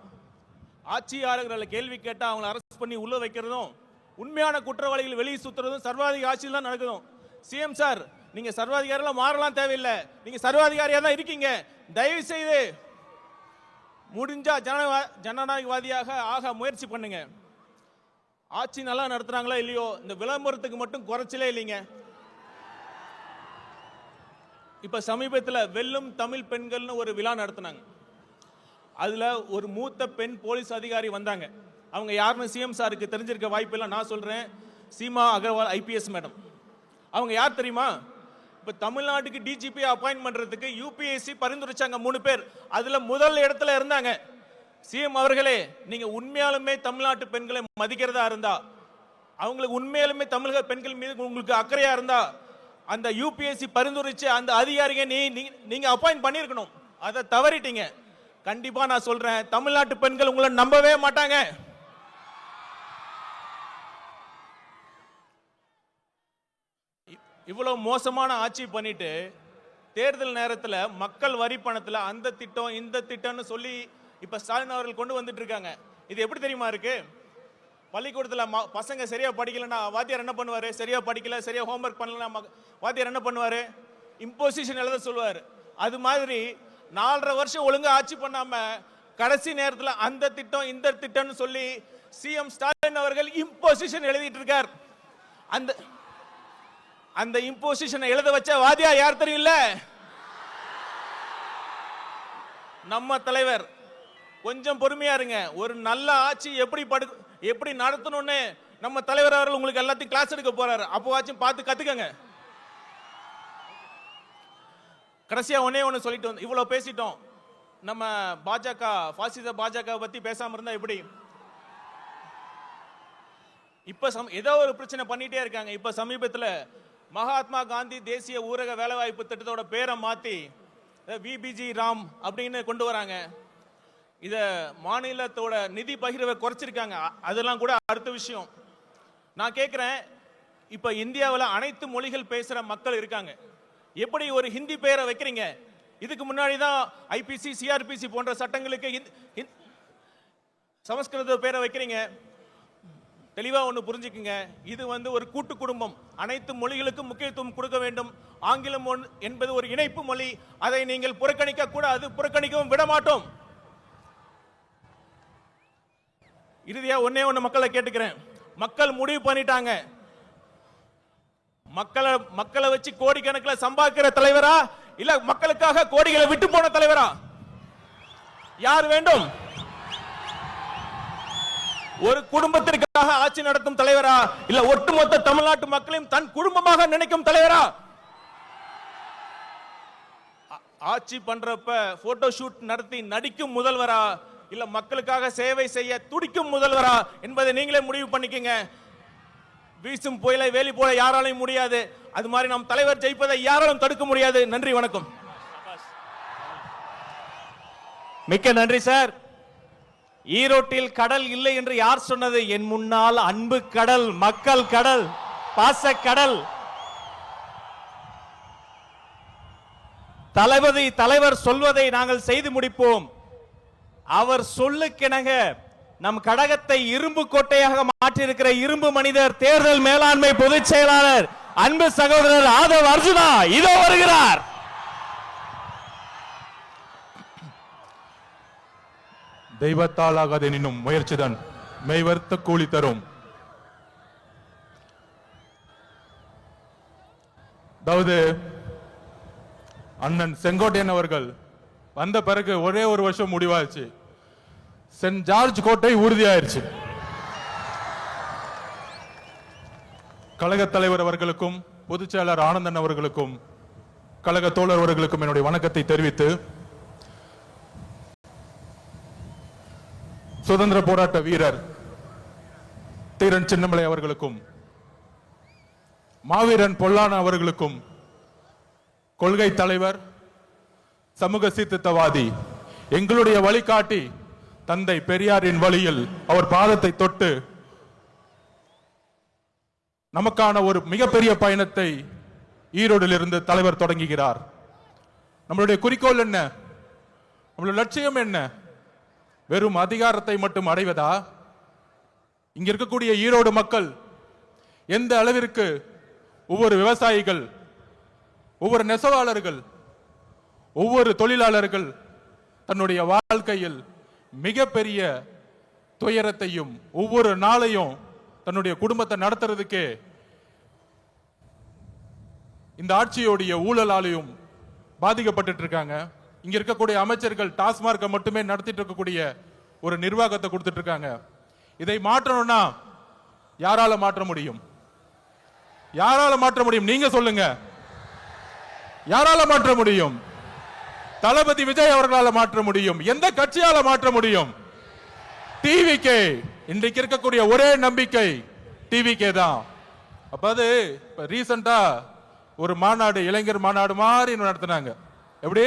ஆட்சியாளர்களை கேள்வி கேட்டா அவங்களை அரெஸ்ட் பண்ணி உள்ள வைக்கிறதும், உண்மையான குற்றவாளிகள் வெளியே சுத்துறதும் சர்வாதிகார ஆட்சியில் தான் நடக்குதும். சிஎம் சார், நீங்க சர்வாதிகாரிலாம் மாறலாம் தேவையில்லை, நீங்க சர்வாதிகாரியா தான் இருக்கீங்க. தயவு செய்து முடிஞ்சா ஜனநாயகவாதியாக ஆக முயற்சி பண்ணுங்க. ஆட்சி நல்லா நடத்துறாங்களா இல்லையோ, இந்த விளம்பரத்துக்கு மட்டும் குறைச்சலே இல்லைங்க. இப்ப சமீபத்தில் வெல்லும் தமிழ் பெண்கள்னு ஒரு விழா நடத்தினாங்க. அதுல ஒரு மூத்த பெண் போலீஸ் அதிகாரி வந்தாங்க. அவங்க யாருன்னு சிஎம் சாருக்கு தெரிஞ்சிருக்க வாய்ப்பு இல்லை, நான் சொல்றேன். Seema Agarwal IPS madam. அவங்க யார் தெரியுமா? இப்ப தமிழ்நாட்டுக்கு டிஜிபி அப்பாயின்ட் பண்றதுக்கு யூபிஎஸ்சி பரிந்துரைச்சாங்க 3 பேர். அதுல முதல் இடத்துல இருந்தாங்க. சிஎம் அவர்களே, நீங்க உண்மையாலுமே தமிழ்நாட்டு பெண்களை மதிக்கிறதா இருந்தா, அவங்களுக்கு உண்மையாலுமே தமிழக பெண்கள் மீது உங்களுக்கு அக்கறையா இருந்தா, அந்த யூபிஎஸ்சி பரிந்துரைச்சு அந்த அதிகாரியை நீங்க அப்பாயின்ட் பண்ணிருக்கணும். அதை தவறிட்டீங்க. கண்டிப்பா நான் சொல்றேன், தமிழ்நாட்டு பெண்கள் உங்களை நம்பவே மாட்டாங்க. இவ்வளவு மோசமான ஆட்சி பண்ணிட்டு தேர்தல் நேரத்தில் மக்கள் வரி பணத்தில் அந்த திட்டம் இந்த திட்டம்னு சொல்லி இப்ப ஸ்டாலின் அவர்கள் கொண்டு வந்துட்டு இருக்காங்க. இது எப்படி தெரியுமா இருக்கு? பள்ளிக்கூடத்தில் பசங்க சரியா படிக்கலன்னா வாத்தியார் என்ன பண்ணுவாரு? சரியா படிக்கல, சரியா ஹோம்ஒர்க் பண்ணலன்னா வாத்தியார் என்ன பண்ணுவாரு? இம்போசிஷன் எழுத சொல்லுவார். அது மாதிரி 4.5 வருஷம் ஒழுங்கா ஆட்சி பண்ணாம கடைசி நேரத்தில் அந்த திட்டம் இந்த திட்டம்னு சொல்லி சிஎம் ஸ்டாலின் அவர்கள் இம்போசிஷன் எழுதிட்டு இருக்கார். அந்த இம்போசிஷனை எழுத வச்ச வாத்தியார் யார் தெரியல? நம்ம தலைவர். கொஞ்சம் பொறுமையா இருங்க. ஒரு நல்ல ஆட்சி எப்படி நடத்தணும்னு நம்ம தலைவர் அவர்கள் உங்களுக்கு எல்லாத்தையும் கிளாஸ் எடுக்க போறாரு. அப்போவாச்சும் பார்த்து கத்துக்கங்க. கடைசியா ஒண்ணு சொல்லிட்டு இவ்வளவு பேசிட்டோம். நம்ம பாஜக, பாசிச பாஜக பத்தி பேசாம இருந்தா எப்படி? இப்ப ஏதோ ஒரு பிரச்சனை பண்ணிட்டே இருக்காங்க. இப்ப சமீபத்தில் மகாத்மா காந்தி தேசிய ஊரக வேலைவாய்ப்பு திட்டத்தோட பேரை மாத்தி விபிஜி ராம் அப்படின்னு கொண்டு வராங்க. இத மாநிலத்தோட நிதி பகிர்வை குறைச்சிருக்காங்க. அதெல்லாம் கூட அடுத்த விஷயம். நான் கேட்கிறேன், இப்ப இந்தியாவில் அனைத்து மொழிகள் பேசுற மக்கள் இருக்காங்க. எப்படி ஒரு ஹிந்தி பெயரை வைக்கிறீங்க? இதுக்கு முன்னாடி தான் ஐபிசி, சிஆர்பிசி போன்ற சட்டங்களுக்கு சமஸ்கிருத பேரை வைக்கிறீங்க. தெளிவா ஒன்று புரிஞ்சுக்குங்க, இது ஒரு கூட்டு குடும்பம். அனைத்து மொழிகளுக்கும் முக்கியத்துவம் கொடுக்க வேண்டும். ஆங்கிலம் என்பது ஒரு இணைப்பு மொழி. அதை நீங்கள் புறக்கணிக்க கூடாது, புறக்கணிக்கவும் விட மாட்டோம். இறுதியா ஒன்னே ஒண்ணு மக்களை கேட்டுக்கிறேன். மக்கள் முடிவு பண்ணிட்டாங்க. மக்களை வச்சு கோடிக்கணக்கில் சம்பாதிக்கிற தலைவரா இல்ல மக்களுக்காக கோடிகளை விட்டு போன தலைவரா யார் வேண்டும்? ஒரு குடும்பத்திற்காக ஆட்சி நடத்தும் தலைவரா இல்ல ஒட்டுமொத்த தமிழ்நாட்டு மக்களையும் தன் குடும்பமாக நினைக்கும் தலைவரா? ஆட்சி பண்றப்ப போட்டோ ஷூட் நடத்தி நடிக்கும் முதல்வரா இல்ல மக்களுக்காக சேவை செய்ய துடிக்கும் முதல்வரா என்பதை நீங்களே முடிவு பண்ணிக்கங்க. வீசும் புயலை வேலி போல யாராலையும் முடியாது. அது மாதிரி நம் தலைவர் ஜெயிப்பதை யாராலும் தடுக்க முடியாது. நன்றி, வணக்கம். மிக்க நன்றி சார். ஈரோட்டில் கடல் இல்லை என்று யார் சொன்னது? என் முன்னால் அன்பு கடல், மக்கள் கடல், பாச கடல். தலைவர் சொல்வதை நாங்கள் செய்து முடிப்போம். அவர் சொல்லுக்கிணங்க நம் கடகத்தை இரும்பு கோட்டையாக மாற்றியிருக்கிற இரும்பு மனிதர், தேர்தல் மேலாண்மை பொதுச் செயலாளர், அன்பு சகோதரர் ஆதவ் அர்ஜுனா இதோ வருகிறார். தெய்வத்தால் ஆகாதெனினும் முயற்சிதான் மெய்வர்த்த கூலி தரும். அதாவது அண்ணன் செங்கோட்டையன் அவர்கள் வந்த பிறகு ஒரே ஒரு வருஷம் முடிவாச்சு. சென்ட் ஜார்ஜ் கோட்டை உறுதியாயிருச்சு. கழக தலைவர் அவர்களுக்கும் பொதுச் செயலாளர் ஆனந்தன் அவர்களுக்கும் கழக தோழர் அவர்களுக்கும் என்னுடைய வணக்கத்தை தெரிவித்து, சுதந்திர போராட்ட வீரர் தீரன் சின்னமலை அவர்களுக்கும் மாவீரன் பொல்லான அவர்களுக்கும் கொள்கை தலைவர், சமூக சீர்திருத்தவாதி, எங்களுடைய வழிகாட்டி தந்தை பெரியாரின் வழியில் அவர் பாதத்தை தொட்டு நமக்கான ஒரு மிகப்பெரிய பயணத்தை ஈரோடில் இருந்து தலைவர் தொடங்குகிறார். நம்மளுடைய குறிக்கோள் என்ன? நம்மளுடைய லட்சியம் என்ன? வெறும் அதிகாரத்தை மட்டும் அடைவதா? இங்க இருக்கக்கூடிய ஈரோடு மக்கள் எந்த அளவிற்கு ஒவ்வொரு விவசாயிகள், ஒவ்வொரு நெசவாளர்கள், ஒவ்வொரு தொழிலாளர்கள் தன்னுடைய வாழ்க்கையில் மிகப்பெரிய துயரத்தையும் ஒவ்வொரு நாளையும் தன்னுடைய குடும்பத்தை நடத்துறதுக்கு இந்த ஆட்சியோடைய ஊழலாலையும் பாதிக்கப்பட்டு இருக்காங்க. இங்க இருக்கக்கூடிய அமைச்சர்கள் டாஸ்மார்க்கை மட்டுமே நடத்திட்டு இருக்கக்கூடிய ஒரு நிர்வாகத்தை கொடுத்துட்டு இருக்காங்க. இதை மாற்றணும்னா யாரால மாற்ற முடியும்? யாரால மாற்ற முடியும்? நீங்க சொல்லுங்க. யாரால மாற்ற முடியும்? தளபதி விஜய் அவர்களால் மாற்ற முடியும். எந்த கட்சியால மாற்ற முடியும்? டிவிகே. இன்றைக்கு இருக்கக்கூடிய ஒரே நம்பிக்கை டிவிகே தான். அப்ப அது ரீசெண்டா ஒரு மாநாடு, இளைஞர் மாநாடு மாதிரி நடத்தினாங்க. எப்படி?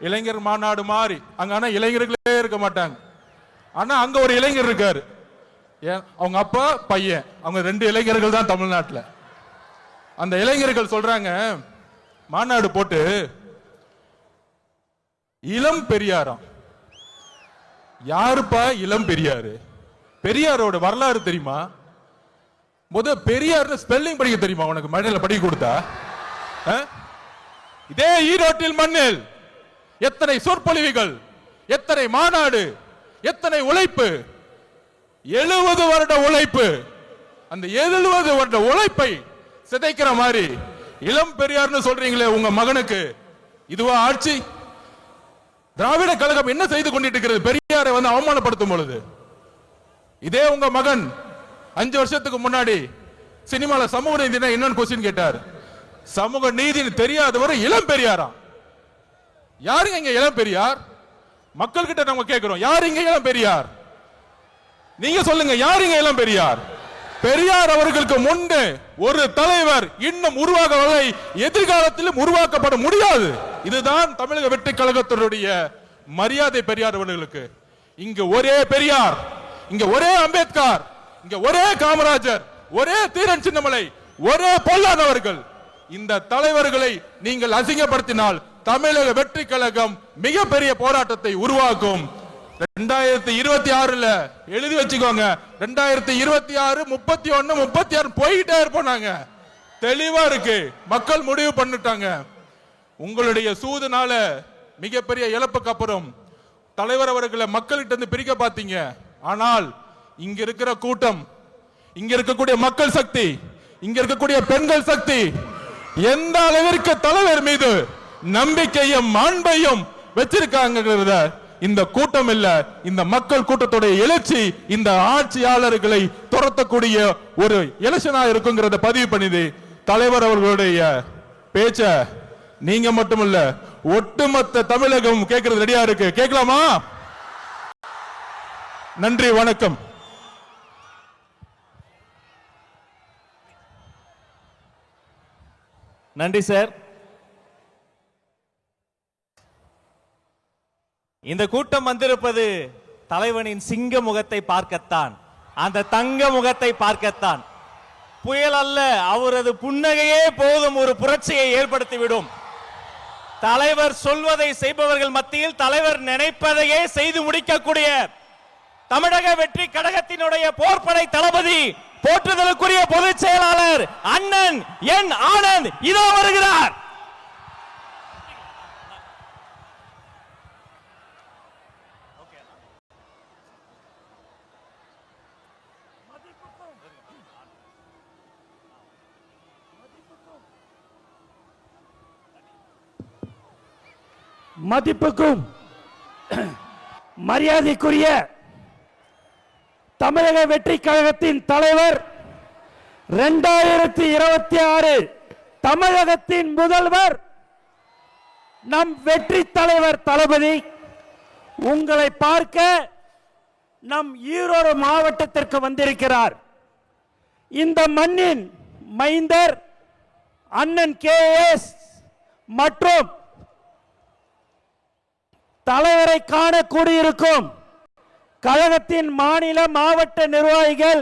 இளைஞர் மாநாடு மாதிரி. அங்க ஆனா இளைஞர்களே இருக்க மாட்டாங்க. ஆனா அங்க ஒரு இளைஞர் இருக்காரு. அவங்க அப்பா பையன், அவங்க 2 இளைஞர்கள் தான் தமிழ்நாட்டில். அந்த இளைஞர்கள் சொல்றாங்க, மாநாடு போட்டு இளம் பெரியாராம். யாருப்பா இளம் பெரியாரு? பெரியாரோட வரலாறு தெரியுமா? பெரியார் ஸ்பெல்லிங் படிக்க தெரியுமா உனக்கு? மழையில படிக்க கொடுத்தா? இதே ஈரோட்டில் மண்ணில் எத்தனை சொற்பொழிவுகள், எத்தனை மாநாடு, எத்தனை உழைப்பு, 70 வருட உழைப்பு. அந்த 70 வருட உழைப்பை சிதைக்கிற மாதிரி இளம் பெரியார்னு சொல்றீங்களே உங்க மகனுக்கு, இதுவா ஆட்சி? திராவிட கழகம் என்ன செய்து கொண்டிட்டு இருக்கிறது? பெரியாரை அவமானப்படுத்தும் பொழுது இதே உங்க மகன் 5 வருஷத்துக்கு முன்னாடி சினிமால சமூக நீதி என்னன்னு கொஸ்டின் கேட்டார். சமூக நீதி தெரியாதவர் இளம் பெரியாரா? யாருங்க இங்க இளம் பெரியார்? மக்கள் கிட்ட நம்ம கேட்கிறோம், யாருங்க இளம் பெரியார்? நீங்க சொல்லுங்க, யாருங்க இளம் பெரியார்? பெரியார் அவர்களுக்கு முன்பு ஒரு தலைவர் இன்னும் உருவாகவில்லை, எதிர்காலத்திலும் உருவாக்கப்பட முடியாது. இதுதான் தமிழக வெற்றி கழகத்தினுடைய மரியாதை பெரியார் அவர்களுக்கு. இங்க ஒரே பெரியார், இங்க ஒரே அம்பேத்கர், இங்க ஒரே காமராஜர், ஒரே தீரன் சின்னமலை, ஒரே பொல்லாதவர்கள். இந்த தலைவர்களை நீங்கள் அசிங்கப்படுத்தினால் தமிழக வெற்றி கழகம் மிகப்பெரிய போராட்டத்தை உருவாக்கும். 2026 எழுதி வச்சுக்கோங்க. 2026, 31, 36 போயிட்டே இருப்போம். நாங்க தெளிவா இருக்கு, மக்கள் முடிவு பண்ணிட்டாங்க. உங்களுடைய சூதுனால மிகப்பெரிய இழப்புக்கு அப்புறம் தலைவர் அவர்களை மக்கள்கிட்ட இருந்து பிரிக்க பார்த்தீங்க. ஆனால் இங்க இருக்கிற கூட்டம், இங்க இருக்கக்கூடிய மக்கள் சக்தி, இங்க இருக்கக்கூடிய பெண்கள் சக்தி எந்த அளவிற்கு தலைவர் மீது நம்பிக்கையும் அன்பையும் வச்சிருக்காங்கிறத இந்த கூட்டம் இல்ல, இந்த மக்கள் கூட்டத்துடைய எழுச்சி இந்த ஆட்சியாளர்களை துரத்தக்கூடிய ஒரு எலெக்ஷனா இருக்குங்கிறத பதிவு பண்ணிது. தலைவர் அவர்களுடைய பேச்ச நீங்க மட்டுமல்ல ஒட்டுமொத்த தமிழகம் கேட்கறது ரெடியா இருக்கு. கேட்கலாமா? நன்றி, வணக்கம். நன்றி சார். இந்த கூட்டம் வந்திருப்பது தலைவனின் சிங்க முகத்தை பார்க்கத்தான், அந்த தங்க முகத்தை பார்க்கத்தான். புயல் அல்ல, அவரது புன்னகையே போதும் ஒரு புரட்சியை ஏற்படுத்திவிடும். தலைவர் சொல்வதை செய்பவர்கள் மத்தியில் தலைவர் நினைப்பதையே செய்து முடிக்கக்கூடிய தமிழக வெற்றி கழகத்தினுடைய போர்ப்படை தளபதி, போற்றுதலுக்குரிய பொதுச் செயலாளர் அண்ணன் என் ஆனந்த் இதோ வருகிறார். மதிப்புக்கும் மரியாதைக்குரிய தமிழக வெற்றி கழகத்தின் தலைவர், 2026 தமிழகத்தின் முதல்வர், நம் வெற்றி தலைவர் தளபதி உங்களை பார்க்க நம் ஈரோடு மாவட்டத்திற்கு வந்திருக்கிறார். இந்த மண்ணின் மைந்தர் அண்ணன் KS மற்றும் தலைவரை காண கூடியிருக்கும் கழகத்தின் மாநில மாவட்ட நிர்வாகிகள்,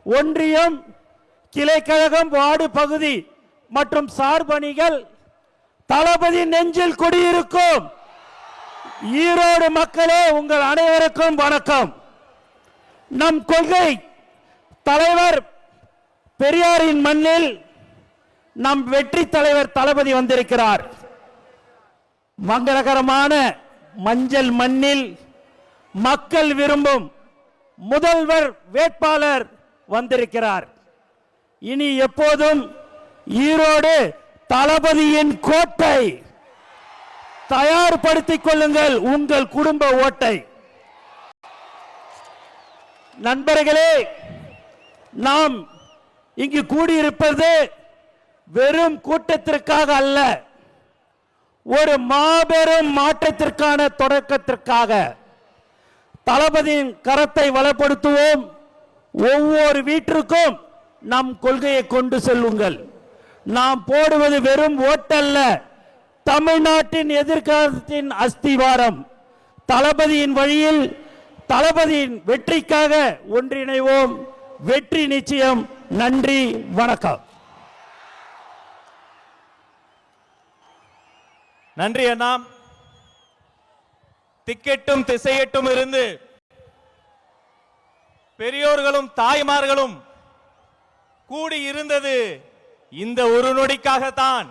ஒன்றியம், கிளை கழகம், வார்டு பகுதி மற்றும் சார்பணிகள், தளபதி நெஞ்சில் குடியிருக்கும் ஈரோடு மக்களே உங்கள் அனைவருக்கும் வணக்கம். நம் கொள்கை தலைவர் பெரியாரின் மண்ணில் நம் வெற்றி தலைவர் தளபதி வந்திருக்கிறார். மங்களகரமான மஞ்சள் மண்ணில் மக்கள் விரும்பும் முதல்வர் வேட்பாளர் வந்திருக்கிறார். இனி எப்போதும் ஈரோடு தளபதியின் கோட்டை. தயார்படுத்திக் கொள்ளுங்கள் உங்கள் குடும்ப ஓட்டை. நண்பர்களே, நாம் இங்கு கூடியிருப்பது வெறும் கூட்டத்திற்காக அல்ல, ஒரு மாபெரும் மாற்றத்திற்கான தொடக்கத்திற்காக. தளபதியின் கரத்தை வளப்படுத்துவோம். ஒவ்வொரு வீட்டிற்கும் நம் கொள்கையை கொண்டு செல்லுங்கள். நாம் போடுவது வெறும் ஓட்டல்ல, தமிழ்நாட்டின் எதிர்காலத்தின் அஸ்திவாரம். தளபதியின் வழியில் தளபதியின் வெற்றிக்காக ஒன்றிணைவோம். வெற்றி நிச்சயம். நன்றி, வணக்கம். நன்றி அண்ணா. திக்கெட்டும் திசையெட்டும் இருந்து பெரியோர்களும் தாய்மார்களும் கூடி இருந்தது இந்த ஒரு நொடிக்காகத்தான்.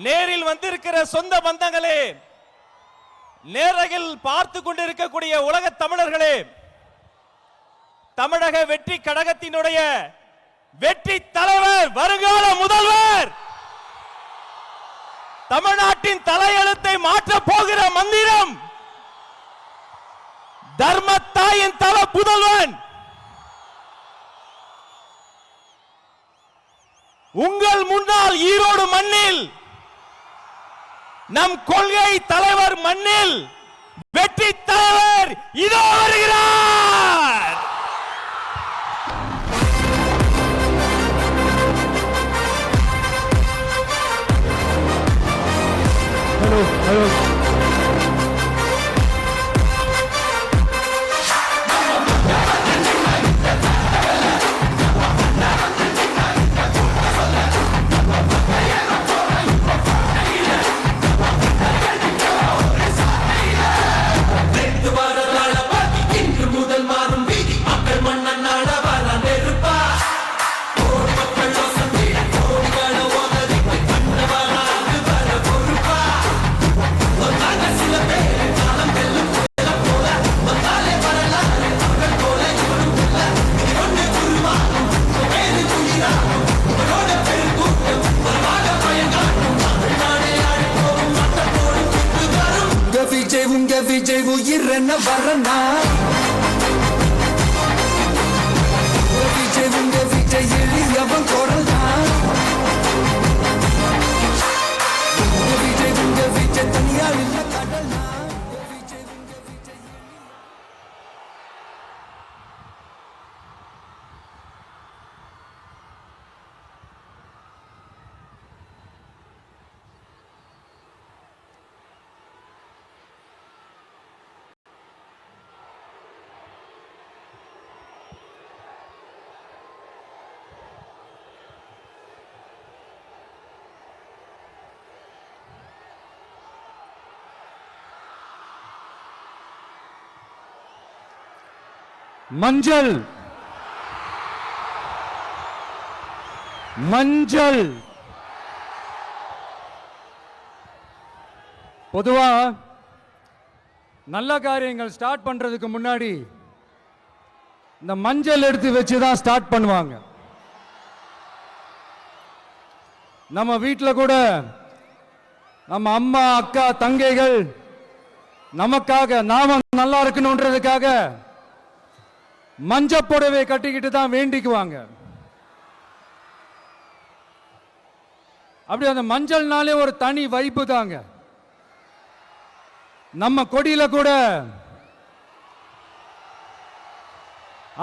நேரில் வந்திருக்கிற சொந்த பந்தங்களே, நேரகில் பார்த்து கொண்டிருக்கக்கூடிய உலக தமிழர்களே, தமிழக வெற்றி கழகத்தினுடைய வெற்றி தலைவர், வருங்கால முதல்வர், தமிழ்நாட்டின் தலையெழுத்தை மாற்ற போகிற மந்திரம், தர்மத்தாயின் தல புதல்வன், உங்கள் முன்னால் ஈரோடு மண்ணில், நம் கொள்கை தலைவர் மண்ணில் வெற்றி தலைவர் இதோ வருகிறார். ஹலோ. விஜய் உயிர் என்ன வரனா விஜய் உங்க விஜய் எளியவன் குரல்னா விஜய் உங்க விஜய் தனியா இல்ல கடல்னா விஜய் உங்க விஜய் மஞ்சள் மஞ்சள் பொதுவா நல்ல காரியங்கள் ஸ்டார்ட் பண்றதுக்கு முன்னாடி இந்த மஞ்சள் எடுத்து வச்சு தான் ஸ்டார்ட் பண்ணுவாங்க. நம்ம வீட்டில் கூட நம்ம அம்மா அக்கா தங்கைகள் நமக்காக நாம நல்லா இருக்கணும்ன்றதுக்காக மஞ்சள் புடவை கட்டிக்கிட்டு தான் வேண்டிக்குவாங்க. அப்படி அந்த மஞ்சள்னாலே ஒரு தனி வைப்பு தாங்க. நம்ம கொடியில கூட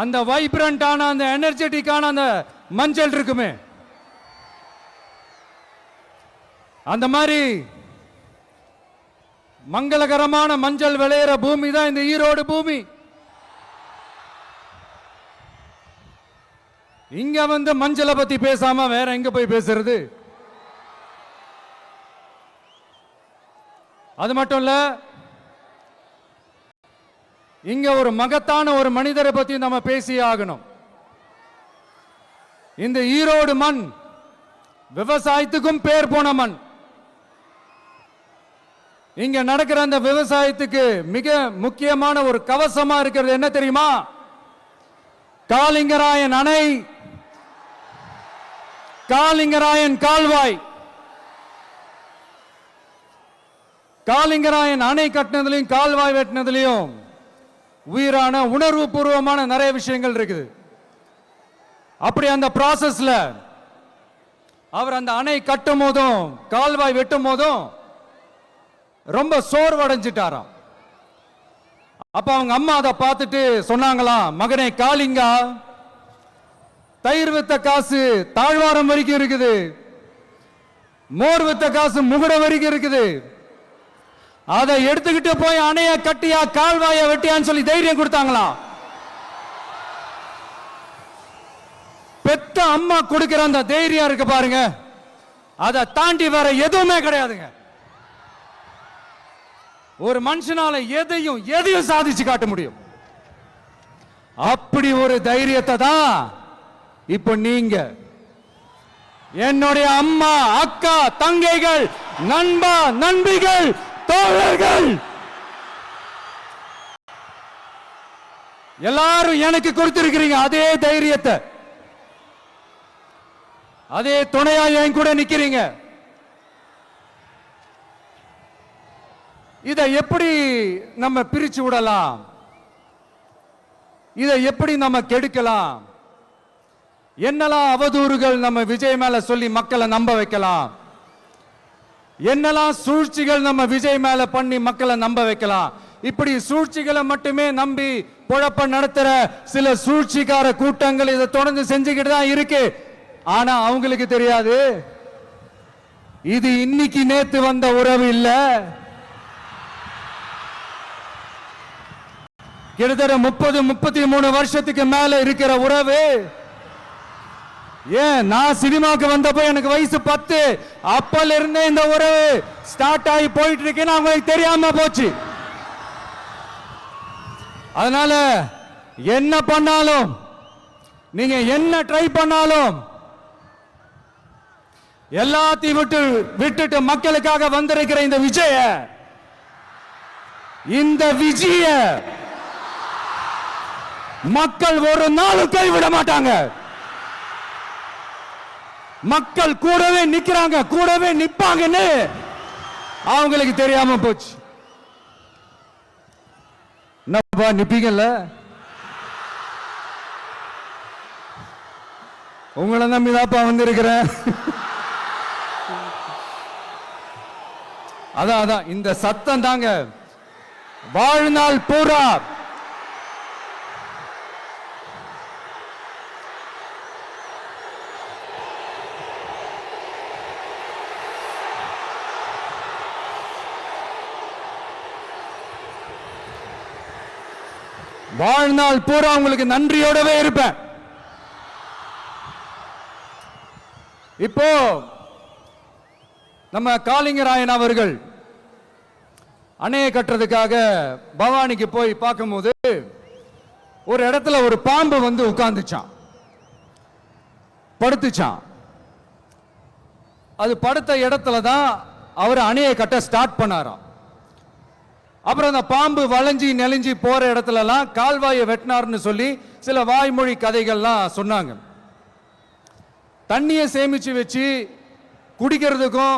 அந்த வைப்ரண்டான அந்த எனர்ஜெட்டிக்கான அந்த மஞ்சள் இருக்குமே, அந்த மாதிரி மங்களகரமான மஞ்சள் விளையிற பூமி தான் இந்த ஈரோடு பூமி. இங்க வந்து மஞ்சளை பத்தி பேசாம வேற எங்க போய் பேசுறது? அது மட்டும் இல்ல, இங்க ஒரு மகத்தான ஒரு மனிதரை பத்தி நம்ம பேசியே ஆகணும். இந்த ஈரோடு மண் விவசாயத்துக்கும் பேர் போன மண். இங்க நடக்கிற அந்த விவசாயத்துக்கு மிக முக்கியமான ஒரு கவசமா இருக்கிறது என்ன தெரியுமா? காலிங்கராயன் அணை, காலிங்கராயன் கால்வாய். காலிங்கராயன் அணை கட்டினதுலையும் கால்வாய் வெட்டினதுலையும் உயிரான உணர்வு பூர்வமான நிறைய விஷயங்கள் இருக்குது. அப்படி அந்த ப்ராசஸ்ல அவர் அந்த அணை கட்டும் போதும் கால்வாய் வெட்டும் போதும் ரொம்ப சோர்வடைஞ்சிட்டாராம். அப்ப அவங்க அம்மா அதை பார்த்துட்டு சொன்னாங்களாம், மகனே காளிங்கா, தயிர் வித்த காசு தாழ்வாரம் வரைக்கும் இருக்குது, மோர் வித்த காசு முகுட வரைக்கும் இருக்குது, அதை எடுத்துக்கிட்டு போய் அணைய கட்டியா கால்வாய வெட்டியான்னு சொல்லி தைரியம் கொடுத்தாங்களாம். பெத்த அம்மா கொடுக்கிற அந்த தைரியம் இருக்கு பாருங்க, அதை தாண்டி வேற எதுவுமே கிடையாதுங்க. ஒரு மனுஷனால எதையும் சாதிச்சு காட்ட முடியும். அப்படி ஒரு தைரியத்தை தான் இப்ப நீங்க என்னுடைய அம்மா அக்கா தங்கைகள் நண்பா நண்பிகள் தோழர்கள் எல்லாரும் எனக்கு கொடுத்திருக்கிறீங்க. அதே தைரியத்தை, அதே துணையா என் கூட நிக்கிறீங்க. இதை எப்படி நம்ம பிரிச்சு விடலாம்? இதை எப்படி நம்ம கெடுக்கலாம்? என்னெல்லாம் அவதூறுகள் நம்ம விஜய் மேல சொல்லி மக்களை நம்ப வைக்கலாம்? என்னெல்லாம் சூழ்ச்சிகள் நம்ம விஜய் மேல பண்ணி மக்களை நம்ப வைக்கலாம்? இப்படி சூழ்ச்சிகளை மட்டுமே நம்பி பொழப்ப நடத்துற சில சூழ்ச்சிக்கார கூட்டங்கள் இதை தொடர்ந்து செஞ்சுக்கிட்டு தான் இருக்கு. ஆனா அவங்களுக்கு தெரியாது, இது இன்னைக்கு நேத்து வந்த உறவு இல்ல. கிட்டத்தட்ட 30-33 வருஷத்துக்கு மேல இருக்கிற உறவு. ஏன் நான் சினிமாக்கு வந்தப்போ எனக்கு வயசு 10, அப்பல இருந்தே இந்த உறவு ஸ்டார்ட் ஆகி போயிட்டு இருக்குன்னு அவங்களுக்கு தெரியாம போச்சு. அதனால என்ன பண்ணாலும், நீங்க என்ன ட்ரை பண்ணாலும், எல்லாத்தையும் விட்டுட்டு மக்களுக்காக வந்திருக்கிற இந்த விஜய மக்கள் ஒரு நாளும் கைவிட மாட்டாங்க. மக்கள் கூடவே நிக்கிறாங்க, கூடவே நிப்பாங்கன்னு அவங்களுக்கு தெரியாம போச்சு. என்னப்பா நிப்பீங்கல்ல? உங்களை நம்பிதாப்பா வந்திருக்கிறேன். அதான் இந்த சத்தம் தாங்க வாழ்நாள் பூரா வாழ்நாள் பூரா உங்களுக்கு நன்றியோடவே இருப்பேன். இப்போ நம்ம காளிங்கராயன் அவர்கள் அணையை கட்டுறதுக்காக பவானிக்கு போய் பார்க்கும்போது ஒரு இடத்துல ஒரு பாம்பு வந்து உட்கார்ந்துச்சான், படுத்துச்சான். அது படுத்த இடத்துல தான் அவர் அணையை கட்ட ஸ்டார்ட் பண்ணாராம். அப்புறம் அந்த பாம்பு வளைஞ்சி நெளிஞ்சி போற இடத்துலலாம் கால்வாயை வெட்டினார்னு சொல்லி சில வாய்மொழி கதைகள்லாம் சொன்னாங்க. தண்ணியை சேமிச்சு வச்சு குடிக்கிறதுக்கும்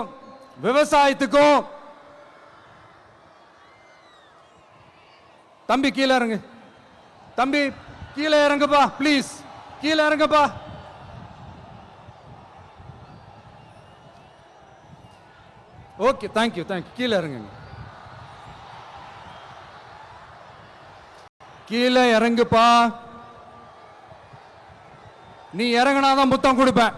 விவசாயத்துக்கும். தம்பி கீழே இறங்கு, தம்பி கீழே இறங்குப்பா, ப்ளீஸ் கீழே இறங்குப்பா. Okay, thank you thank you. கீழே இறங்குங்க, கீழே இறங்குப்பா. நீ இறங்கினாதான் முத்தம் கொடுப்பேன்.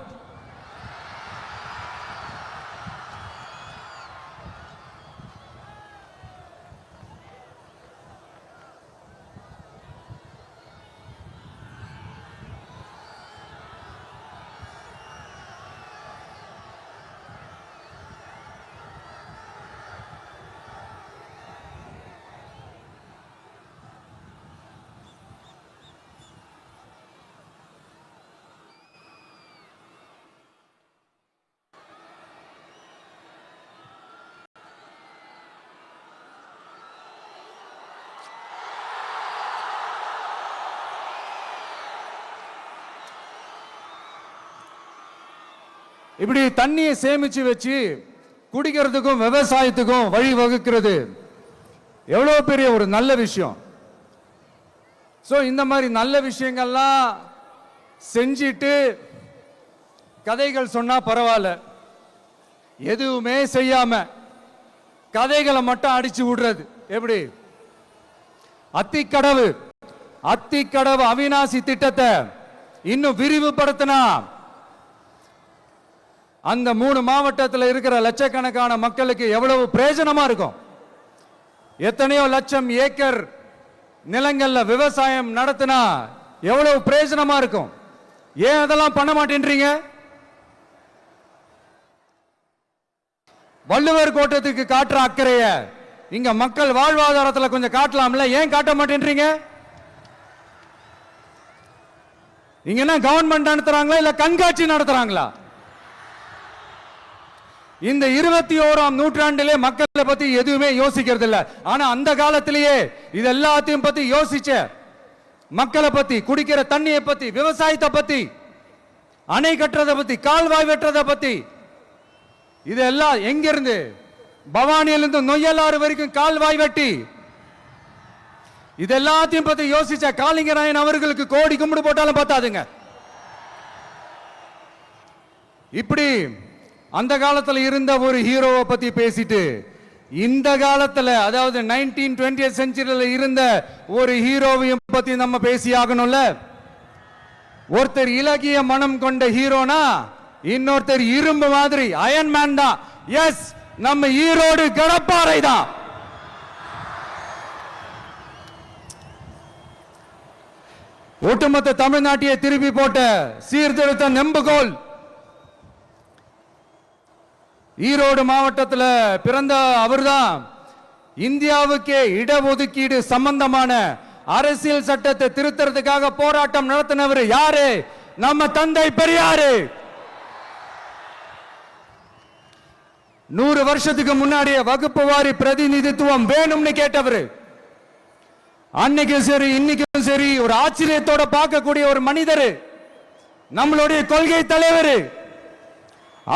இப்படி தண்ணியை சேமிச்சு வச்சு குடிக்கிறதுக்கும் விவசாயத்துக்கும் வழி வகுக்கிறது எவ்வளவு பெரிய ஒரு நல்ல விஷயம். சோ இந்த மாதிரி நல்ல விஷயங்கள்லாம் செஞ்சிட்டு கதைகள் சொன்னா பரவாயில்ல, எதுவுமே செய்யாம கதைகளை மட்டும் அடிச்சு விடுறது எப்படி? அத்திக்கடவு அவிநாசி திட்டத்தை இன்னும் விரிவுபடுத்தினா அந்த 3 மாவட்டத்தில் இருக்கிற லட்சக்கணக்கான மக்களுக்கு எவ்வளவு பிரயோஜனமா இருக்கும். எத்தனையோ லட்சம் ஏக்கர் நிலங்கள்ல விவசாயம் நடத்தினா எவ்வளவு பிரயோஜனமா இருக்கும். ஏன் அதெல்லாம் பண்ண மாட்டேன்றீங்க? வள்ளுவர் கோட்டத்துக்கு காட்டுற அக்கறைய இங்க மக்கள் வாழ்வாதாரத்தில் கொஞ்சம் காட்டலாம்ல, ஏன் காட்ட மாட்டேன்றீங்க? இங்க என்ன கவர்மெண்ட் நடத்துறாங்களா இல்ல கண்காட்சி நடத்துறாங்களா? இந்த 21ஆம் நூற்றாண்டிலே மக்களை பத்தி எதுவுமே யோசிக்கிறது இல்ல. ஆனா அந்த காலத்திலேயே இது எல்லாத்தையும் பத்தி யோசிச்ச மக்களை பத்தி, குடிக்கிற தண்ணியை பத்தி, விவசாயத்தை பத்தி, அணை கட்டுறதை பத்தி, கால்வாய் வெட்டுறதை பத்தி, இதெல்லாம் எங்கிருந்து? பவானியிலிருந்து நொய்யலாறு வரைக்கும் கால்வாய் வெட்டி இது எல்லாத்தையும் பத்தி யோசிச்ச காளிங்கராயன் அவர்களுக்கு கோடி கும்பிடு போட்டாலும் பார்த்தாதுங்க. இப்படி அந்த காலத்தில் இருந்த ஒரு ஹீரோவை பத்தி பேசிட்டு இந்த காலத்தில், அதாவது 1920th செஞ்சுரியில் இருந்த ஒரு ஹீரோவையும் பத்தி நம்ம பேசி ஆகணும்ல. ஒருத்தர் இலகிய மனம் கொண்ட ஹீரோனா இன்னொருத்தர் இரும்பு மாதிரி அயன் மேன் தான். எஸ், நம்ம ஈரோடு கடப்பாறை தான். ஒட்டுமொத்த தமிழ்நாட்டையே திருப்பி போட்ட சீர்திருத்த நெம்புகோல். ஈரோடு மாவட்டத்தில் பிறந்த அவர்தான் இந்தியாவுக்கே இடஒதுக்கீடு சம்பந்தமான அரசியல் சட்டத்தை திருத்தறதுக்காக போராட்டம் நடத்தினவர் யாரு? நம்ம தந்தை பெரியாரு. 100 வருஷத்துக்கு முன்னாடியே வகுப்பு வாரி பிரதிநிதித்துவம் வேணும்னு கேட்டவர். அன்னைக்கும் சரி இன்னைக்கும் சரி ஒரு ஆச்சரியத்தோட பார்க்கக்கூடிய ஒரு மனிதர், நம்மளுடைய கொள்கை தலைவர்.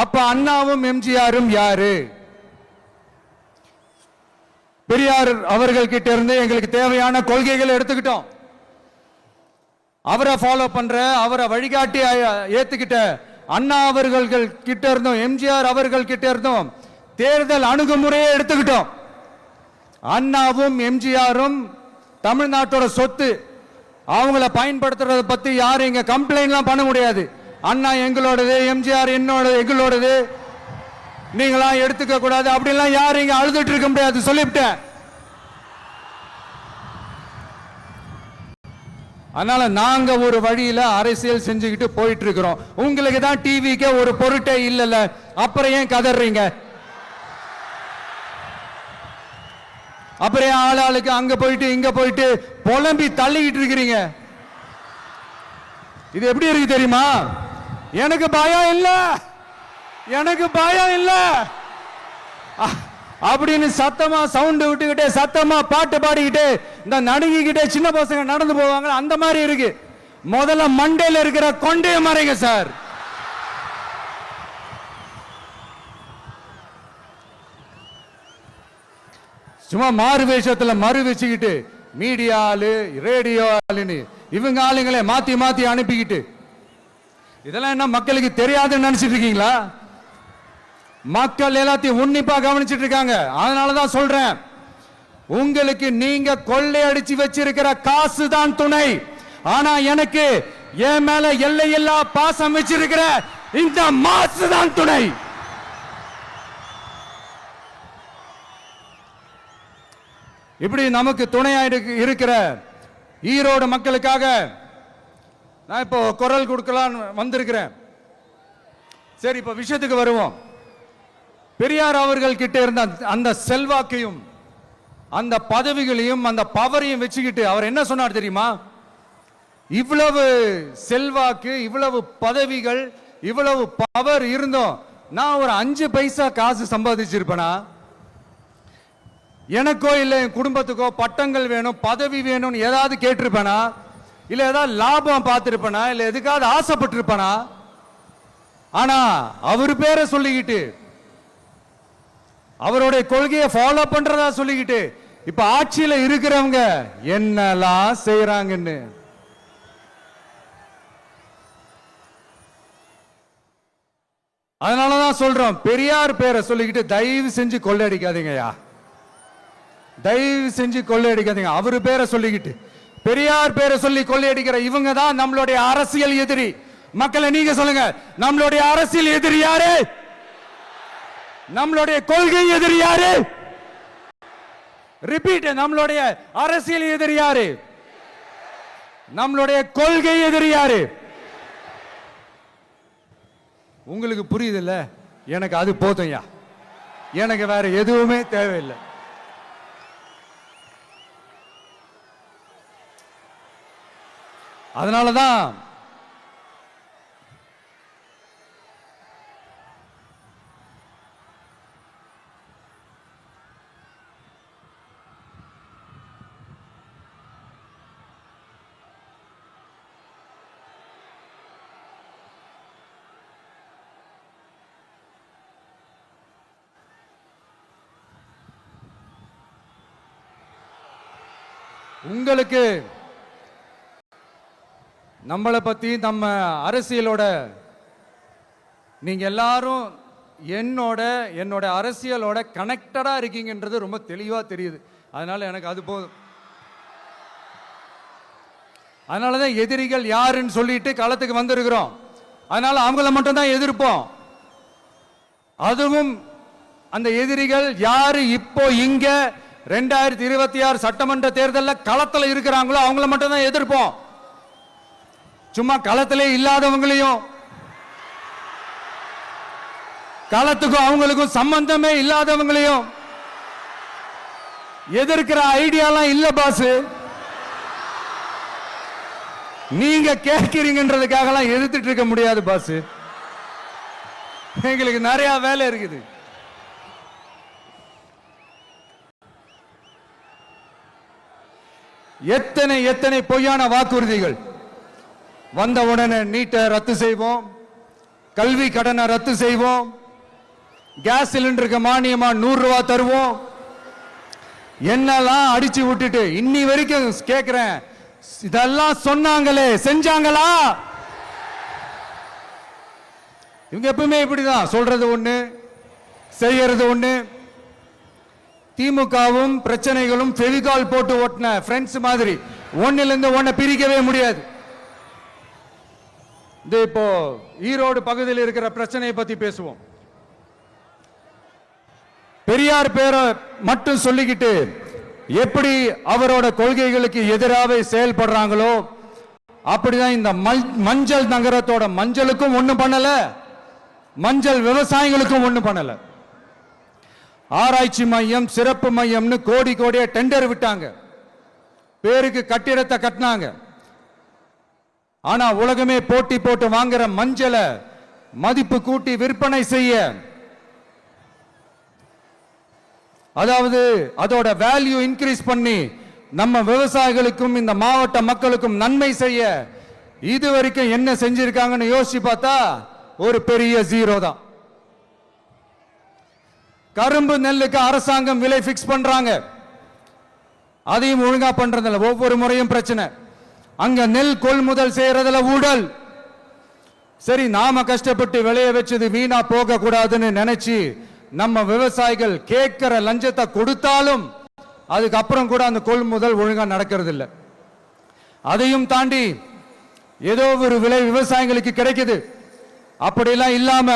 அப்ப அண்ணாவும் எம்ஜிஆரும் யாரு? பெரியார் அவர்கள் கிட்ட இருந்து எங்களுக்கு தேவையான கொள்கைகளை எடுத்துக்கிட்டோம். அவரை ஃபாலோ பண்ற, அவரை வழிகாட்டி ஏத்துக்கிட்ட அண்ணா அவர்கள் கிட்ட இருந்தோம், எம்ஜிஆர் அவர்கள் கிட்ட இருந்தோம் தேர்தல் அணுகுமுறையை எடுத்துக்கிட்டோம். அண்ணாவும் எம்ஜிஆரும் தமிழ்நாட்டோட சொத்து, அவங்கள பயன்படுத்துறத பத்தி யாரும் இங்க கம்ப்ளைண்ட்லாம் பண்ண முடியாது. அண்ணா எங்களோடது, எம்ஜிஆர் எங்களோடது, நீங்களா எடுத்துக்க கூடாது அப்படிலாம் யாரும் இங்க அழுதுட்டு இருக்க முடியாது, சொல்லிவிட்டேன். அதனால நாங்க ஒரு வழியில அரசியல் செஞ்சுக்கிட்டு போயிட்டு இருக்கிறோம். உங்களுக்கு தான் டிவிக்கு ஒரு பொருட்டே இல்லைல்ல, அப்புறம் ஏன் கதறீங்க? அப்புறம் ஆளாளுக்கு அங்க போயிட்டு இங்க போயிட்டு புலம்பி தள்ளிக்கிட்டு இருக்கிறீங்க. இது எப்படி இருக்கு தெரியுமா? எனக்கு பயம் இல்ல, எனக்கு பயம் இல்ல அப்படின்னு சத்தமா சவுண்ட் விட்டுக்கிட்டே சத்தமா பாட்டு பாடிக்கிட்டே இந்த நடுங்கிக்கிட்டே சின்ன பசங்க நடந்து போவாங்க, அந்த மாதிரி இருக்கு. முதல்ல மண்டையில இருக்கிற கொண்டைய மறைங்க சார். சும்மா மாறு வேஷத்துல மறு வச்சுக்கிட்டு மீடியா ஆளு, ரேடியோ ஆளுன்னு இவங்க ஆளுங்களே மாத்தி மாத்தி அனுப்பிக்கிட்டு இதெல்லாம் என்ன மக்களுக்கு தெரியாதுன்னு நினைச்சிட்டு இருக்கீங்களா? மக்கள் எல்லாத்தையும் உன்னிப்பா கவனிச்சிட்டு இருக்காங்க. அதனாலதான் சொல்றேன், உங்களுக்கு நீங்க கொள்ளையடிச்சு வச்சிருக்கிற காசு தான் துணை, ஆனா எனக்கு என் மேல எல்லையில்லா பாசம் வச்சிருக்கிற இந்த மாசு தான் துணை. இப்படி நமக்கு துணையா இருக்கிற ஈரோடு மக்களுக்காக நான் இப்போ குரல் கொடுக்கலாம் வந்திருக்கிறேன். சரி, இப்ப விஷயத்துக்கு வருவோம். பெரியார் அவர்கள் கிட்ட இருந்த அந்த செல்வாக்கையும் அந்த பதவிகளையும் அந்த பவரையும் வச்சுக்கிட்டு அவர் என்ன சொன்னார் தெரியுமா? இவ்வளவு செல்வாக்கு, இவ்வளவு பதவிகள், இவ்வளவு பவர் இருந்தோம் நான் ஒரு 5 பைசா காசு சம்பாதிச்சிருப்பேனா? எனக்கோ இல்லை என் குடும்பத்துக்கோ பட்டங்கள் வேணும், பதவி வேணும்னு ஏதாவது கேட்டிருப்பேனா? இல்ல ஏதாவது லாபம் பார்த்திருப்பேனா? இல்ல எதுக்காவது ஆசைப்பட்டிருப்பேனா? ஆனா அவர் பேரை சொல்லிக்கிட்டு, அவருடைய கொள்கையை ஃபாலோ பண்றதா சொல்லிக்கிட்டு இப்ப ஆட்சியில இருக்கிறவங்க என்னெல்லாம் செய்யறாங்கன்னு அதனாலதான் சொல்றோம், பெரியார் பேரை சொல்லிக்கிட்டு தயவு செஞ்சு கொள்ளையடிக்காதீங்கயா, தயவு செஞ்சு கொள்ளையடிக்காதீங்க. அவரு பேரை சொல்லிக்கிட்டு பெரியார் பேரை சொல்லி கொள்ளையடிக்கிற இவங்க தான் நம்மளுடைய அரசியல் எதிரி. மக்களை நீங்க சொல்லுங்க, நம்மளுடைய அரசியல் எதிரி யாரு? நம்மளுடைய கொள்கை எதிரி யாரு? ரிப்பீட், நம்மளுடைய அரசியல் எதிரி யாரு? நம்மளுடைய கொள்கை எதிரி யாரு? உங்களுக்கு புரியுதுல்ல? எனக்கு அது போதும்யா, எனக்கு வேற எதுவுமே தேவையில்லை. அதனாலதான் உங்களுக்கு நம்மளை பத்தி, நம்ம அரசியலோட நீங்க எல்லாரும் என்னோட அரசியலோட கனெக்டடா இருக்கீங்கன்றது ரொம்ப தெளிவா தெரியுது. அதனால எனக்கு அது போதும். அதனாலதான் எதிரிகள் யாருன்னு சொல்லிட்டு களத்துக்கு வந்திருக்கிறோம். அதனால அவங்கள மட்டும் தான் எதிர்ப்போம். அதுவும் அந்த எதிரிகள் யாரு இப்போ இங்க 2026 சட்டமன்ற தேர்தலில் களத்தில் இருக்கிறாங்களோ அவங்கள மட்டும் தான் எதிர்ப்போம். சும்மா களத்திலே இல்லாதவங்களையும், களத்துக்கும் அவங்களுக்கும் சம்பந்தமே இல்லாதவங்களையும் எதிர்க்கிற ஐடியாலாம் இல்ல பாஸ். நீங்க கேட்கிறீங்கன்றதுக்காகலாம் எதிர்த்துட்டு இருக்க முடியாது பாஸ். எங்களுக்கு நிறைய வேலை இருக்குது. எத்தனை எத்தனை பொய்யான வாக்குறுதிகள். வந்த உடனே நீட்டை ரத்து செய்வோம், கல்வி கடனை ரத்து செய்வோம், கேஸ் சிலிண்டருக்கு மானியமா 100 ரூபாய் தருவோம், என்னெல்லாம் அடிச்சு விட்டுட்டு இன்னி வரைக்கும் கேட்கிறேன், இதெல்லாம் சொன்னாங்களே செஞ்சாங்களா? இவங்க எப்பவுமே இப்படிதான், சொல்றது ஒண்ணு செய்யறது ஒண்ணு. திமுகவும் பிரச்சனைகளும் ஃபெவிகால் போட்டு ஓட்டின ஃப்ரெண்ட்ஸ் மாதிரி ஒன்னில இருந்து ஒன்ன பிரிக்கவே முடியாது. இது இப்போ ஈரோடு பகுதியில் இருக்கிற பிரச்சனையை பத்தி பேசுவோம். பெரியார் பேரை மட்டும் சொல்லிக்கிட்டு எப்படி அவரோட கொள்கைகளுக்கு எதிராக செயல்படுறாங்களோ அப்படிதான் இந்த மஞ்சள் நகரத்தோட மஞ்சளுக்கும் ஒண்ணும் பண்ணல, மஞ்சள் விவசாயிகளுக்கும் ஒண்ணும் பண்ணல. ஆராய்ச்சி மையம், சிறப்பு மையம்னு கோடி கோடியா டெண்டர் விட்டாங்க, பேருக்கு கட்டிடத்தை கட்டினாங்க. ஆனா உலகமே போட்டி போட்டு வாங்குற மஞ்சளை மதிப்பு கூட்டி விற்பனை செய்ய, அதாவது அதோட வேல்யூ இன்க்ரீஸ் பண்ணி நம்ம விவசாயிகளுக்கும் இந்த மாவட்ட மக்களுக்கும் நன்மை செய்ய இதுவரைக்கும் என்ன செஞ்சிருக்காங்கன்னு யோசிச்சு பார்த்தா ஒரு பெரிய ஜீரோ தான். கரும்பு நெல்லுக்கு அரசாங்கம் விலை பிக்ஸ் பண்றாங்க, அதையும் ஒழுங்கா பண்றதில்ல, ஒவ்வொரு முறையும் பிரச்சனை. அங்க நெல் கொள்முதல் செய்யறதுல ஊழல். சரி, நாம கஷ்டப்பட்டு விளைய வச்சது வீணா போக கூடாதுன்னு நினைச்சு நம்ம விவசாயிகள் கேட்கிற லஞ்சத்தை கொடுத்தாலும் அதுக்கப்புறம் கூட அந்த கொள்முதல் ஒழுங்கா நடக்கிறது இல்லை. அதையும் தாண்டி ஏதோ ஒரு விலை விவசாயிகளுக்கு கிடைக்குது, அப்படிலாம் இல்லாம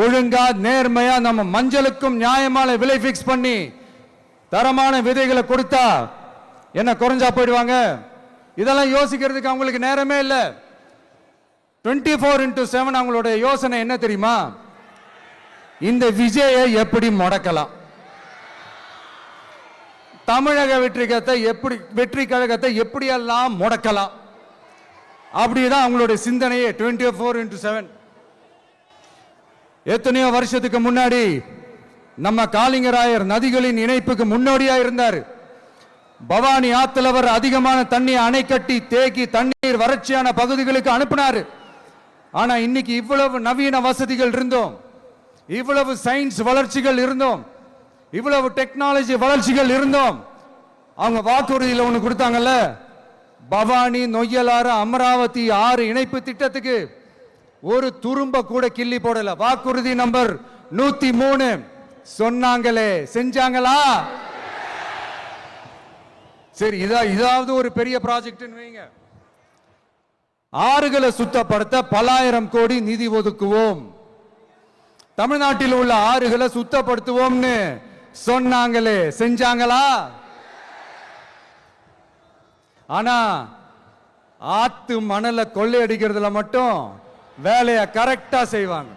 ஒழுங்கா நேர்மையா நம்ம மஞ்சளுக்கும் நியாயமான விலை பிக்ஸ் பண்ணி தரமான விதைகளை கொடுத்தா என்ன குறைஞ்சா போயிடுவாங்க? இதெல்லாம் யோசிக்கிறதுக்கு அவங்களுக்கு நேரமே இல்லை. 24x7 அவங்களோட யோசனை என்ன தெரியுமா? இந்த விஜயை எப்படி முடக்கலாம், தமிழக வெற்றி கழகத்தை எப்படியெல்லாம் முடக்கலாம், அப்படிதான் அவங்களுடைய சிந்தனையே 24x7. எத்தனையோ வருஷத்துக்கு முன்னாடி நம்ம காளிங்கராயர் நதிகளின் இணைப்புக்கு முன்னோடியா இருந்தார். பவானி ஆத்துல வர அதிகமான தண்ணி அணை கட்டி தேக்கி தண்ணீர் வறட்சியான பகுதிகளுக்கு அனுப்பினாரு. ஆனா இன்னைக்கு இவ்வளவு நவீன வசதிகள் இருந்தோம், இவ்வளவு சயின்ஸ் வளர்ச்சிகள் இருந்தோம், இவ்வளவு டெக்னாலஜி வளர்ச்சிகள் இருந்தோம், அவங்க வாக்குறுதியில் ஒண்ணு கொடுத்தாங்கல்ல, பவானி நொய்யலாறு அமராவதி 6 இணைப்பு திட்டத்துக்கு ஒரு துரும்ப கூட கிள்ளி போடல. வாக்குறுதி நம்பர் 103 சொன்னாங்களே செஞ்சாங்களா? சரி, இதாவது ஒரு பெரிய ப்ராஜெக்ட் வைங்க. ஆறுகளை சுத்தப்படுத்த பல ஆயிரம் கோடி நிதி ஒதுக்குவோம், தமிழ்நாட்டில் உள்ள ஆறுகளை சுத்தப்படுத்துவோம்னு சொன்னாங்களே செஞ்சாங்களா? ஆனா ஆத்து மணலை கொள்ளையடிக்கிறதுல மட்டும் வேலையை கரெக்டா செய்வாங்க.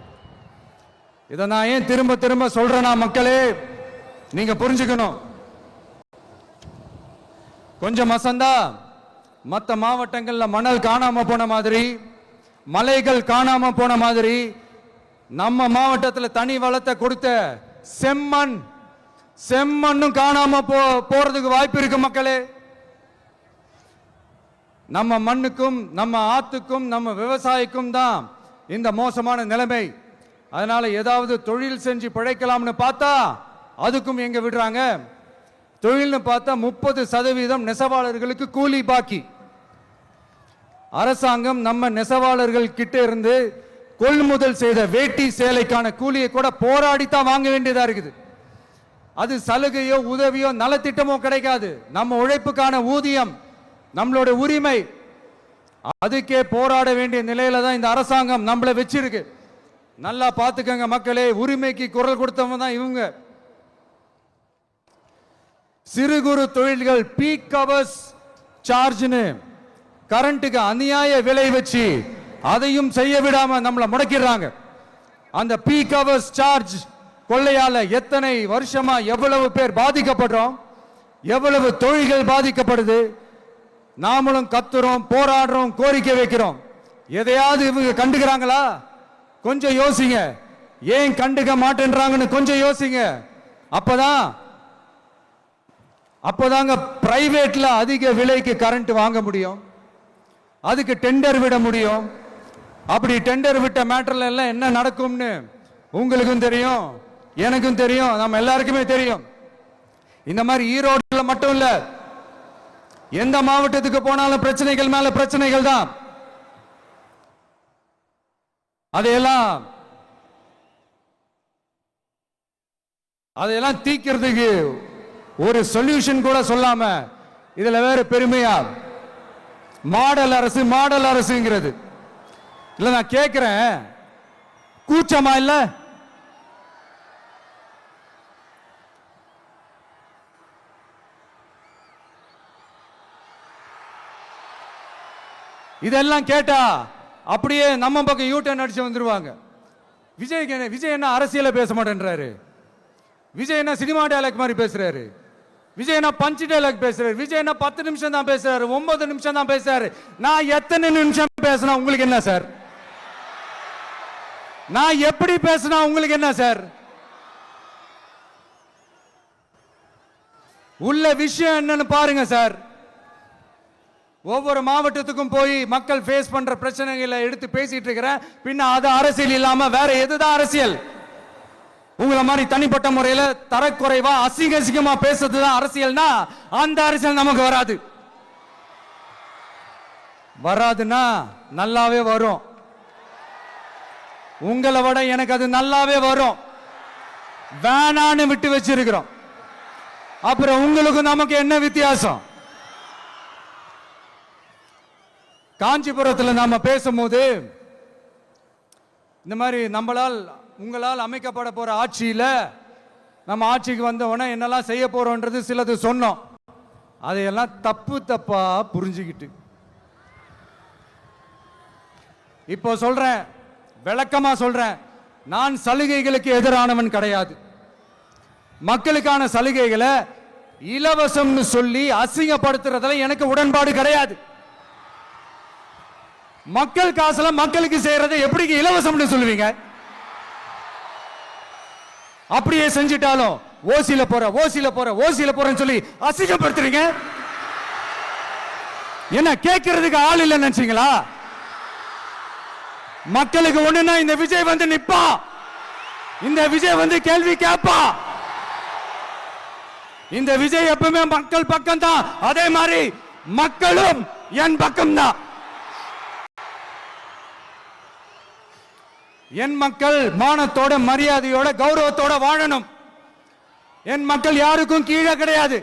இதை நான் ஏன் திரும்ப திரும்ப சொல்றேன்னா, மக்களே நீங்க புரிஞ்சுக்கணும். கொஞ்சம் மசந்தா மற்ற மாவட்டங்கள்ல மணல் காணாம போன மாதிரி, மலைகள் காணாம போன மாதிரி, நம்ம மாவட்டத்தில் தனி வளத்தை கொடுத்த செம்மண்ணும் காணாம போறதுக்கு வாய்ப்பு இருக்கு மக்களே. நம்ம மண்ணுக்கும் நம்ம ஆத்துக்கும் நம்ம விவசாயிக்கும் தான் இந்த மோசமான நிலைமை. அதனால ஏதாவது தொழில் செஞ்சு பிழைக்கலாம்னு பார்த்தா அதுக்கும் எங்க விடுறாங்க? தொழில்னு பார்த்தா 30% நெசவாளர்களுக்கு கூலி பாக்கி. அரசாங்கம் நம்ம நெசவாளர்கள் கிட்ட இருந்து கொள்முதல் செய்த வேட்டி சேலைக்கான கூலியை கூட போராடித்தான் வாங்க வேண்டியதா இருக்குது. அது சலுகையோ உதவியோ நலத்திட்டமோ கிடைக்காது. நம்ம உழைப்புக்கான ஊதியம், நம்மளோட உரிமை, அதுக்கே போராட வேண்டிய நிலையில தான் இந்த அரசாங்கம் நம்மளை வச்சிருக்கு. நல்லா பார்த்துக்கங்க மக்களே, உரிமைக்கு குரல் கொடுத்தவங்க தான் இவங்க. சிறு குறு தொழில்கள் பீக் ஹவர்ஸ் சார்ஜ்னு கரண்ட்டுக்கு அநியாய விலை வச்சு அதையும் செய்ய விடாம நம்மளை முடக்கிறாங்க. அந்த பீக் ஹவர்ஸ் சார்ஜ் கொள்ளையால எத்தனை வருஷமா எவ்வளவு பேர் பாதிக்கப்படுறோம், எவ்வளவு தொழில்கள் பாதிக்கப்படுது. நாமளும் கத்துறோம், போராடுறோம், கோரிக்கை வைக்கிறோம். எதையாவது இவங்க கண்டுக்கிறாங்களா? கொஞ்சம் யோசிங்க. ஏன் கண்டுக்க மாட்டேன்றாங்கன்னு கொஞ்சம் யோசிங்க. அப்பதாங்க பிரைவேட்ல அதிக விலைக்கு கரண்ட் வாங்க முடியும், அதுக்கு டெண்டர் விட முடியும். அப்படி டெண்டர் விட்ட மேட்டர்ல எல்லாம் என்ன நடக்கும்னு உங்களுக்கும் தெரியும், எனக்கும் தெரியும், நம்ம எல்லாருக்குமே தெரியும். இந்த மாதிரி ஈரோடுல மட்டும் இல்ல, எந்த மாவட்டத்துக்கு போனாலும் பிரச்சனைகள் மேல பிரச்சனைகள் தான். அதையெல்லாம் தீக்கிறதுக்கு ஒரு சொல்யூஷன் கூட சொல்லாம இதுல வேற பெருமையா மாடல் அரசு மாடல் அரசுங்கிறது. இல்ல நான் கேட்கிறேன், கூச்சமா இல்ல? இதெல்லாம் கேட்டா அப்படியே நம்ம பக்கம் யூட்டர்ன் அடிச்சு வந்துருவாங்க. விஜய் என்ன அரசியல பேச மாட்டேன்றாரு, விஜய் என்ன சினிமா டயலாக் மாதிரி பேசுறாரு, விஜய் என்ன பஞ்ச் டயலாக் பேசுறாரு, விஜய் என்ன 10 நிமிஷம் தான் பேசுறாரு, 9 நிமிஷம் தான் பேசுறாரு. நான் எத்தனை நிமிஷம் பேசினா உங்களுக்கு என்ன சார்? நான் எப்படி பேசினா உங்களுக்கு என்ன சார்? உள்ள விஷயம் என்னன்னு பாருங்க சார். ஒவ்வொரு மாவட்டத்துக்கும் போய் மக்கள் ஃபேஸ் பண்ற பிரச்சனைகளை எடுத்து பேசிட்டு இருக்கிறேன். பின்ன அது அரசியல் இல்லாம வேற எதுதான் அரசியல்? உங்களை மாதிரி தனிப்பட்ட முறையில தரக்குறைவா அசிங்கமா பேசுறதுதான் அரசியல்னா அந்த அரசியல் நமக்கு வராது. வராதுன்னா நல்லாவே வரும். உங்களை விட எனக்கு அது நல்லாவே வரும். வேணான்னு விட்டு வச்சிருக்கிறோம். அப்புறம் உங்களுக்கு நமக்கு என்ன வித்தியாசம்? காஞ்சிபுரத்தில் நாம பேசும்போது இந்த மாதிரி உங்களால் அமைக்கப்பட போற ஆட்சியில நம்ம ஆட்சிக்கு வந்த உடனே என்னெல்லாம் செய்ய போறோம்ன்றது சிலது சொன்னோம். அதையெல்லாம் தப்பா புரிஞ்சுக்கிட்டு இப்போ சொல்றேன், விளக்கமா சொல்றேன், நான் சலுகைகளுக்கு எதிரானவன் கிடையாது. மக்களுக்கான சலுகைகளை இலவசம்னு சொல்லி அசிங்கப்படுத்துறதுல எனக்கு உடன்பாடு கிடையாது. மக்கள் காசுல மக்களுக்கு செய்யறதை எப்படி இலவசம்னு சொல்லுவீங்க? அப்படியே செஞ்சிட்டாலும் ஓசில போறேன்னு சொல்லி அசிங்கப்படுத்துறீங்க. என்ன கேட்கறதுக்கு ஆள் இல்லைன்னு நினைச்சீங்களா? மக்களுக்கு ஒண்ணுன்னா இந்த விஜய் வந்து நிப்பா, இந்த விஜய் வந்து கேள்வி கேட்பா. இந்த விஜய் எப்பவுமே மக்கள் பக்கம் தான், அதே மாதிரி மக்களும் என் பக்கம் தான். என் மக்கள் மானத்தோட மரியாதையோட கௌரவத்தோட வாழணும். என் மக்கள் யாருக்கும் கீழே கிடையாது.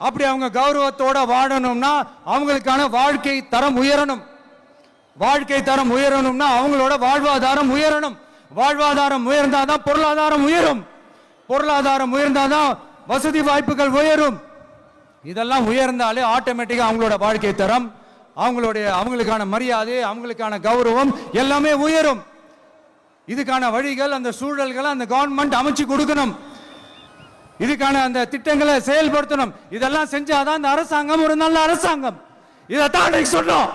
அப்படி அவங்க கௌரவத்தோட வாழணும்னா அவங்களுக்கான வாழ்க்கை தரம் உயரணும். வாழ்க்கை தரம் உயரணும்னா அவங்களோட வாழ்வாதாரம் உயரணும். வாழ்வாதாரம் உயர்ந்தாதான் பொருளாதாரம் உயரும். பொருளாதாரம் உயர்ந்தாதான் வசதி வாய்ப்புகள் உயரும். இதெல்லாம் உயர்ந்தாலே ஆட்டோமேட்டிக்கா அவங்களோட வாழ்க்கை தரம், அவங்களுக்கான மரியாதை, அவங்களுக்கான கௌரவம் எல்லாமே உயரும். இதுக்கான வழிகள், அந்த சூழல்களை அந்த கவர்மெண்ட் அமைச்சு கொடுக்கணும். இதுக்கான அந்த திட்டங்களை செயல்படுத்தணும். இதெல்லாம் செஞ்சாதான் இந்த அரசாங்கம் ஒரு நல்ல அரசாங்கம். இதைத்தான் சொன்னோம்.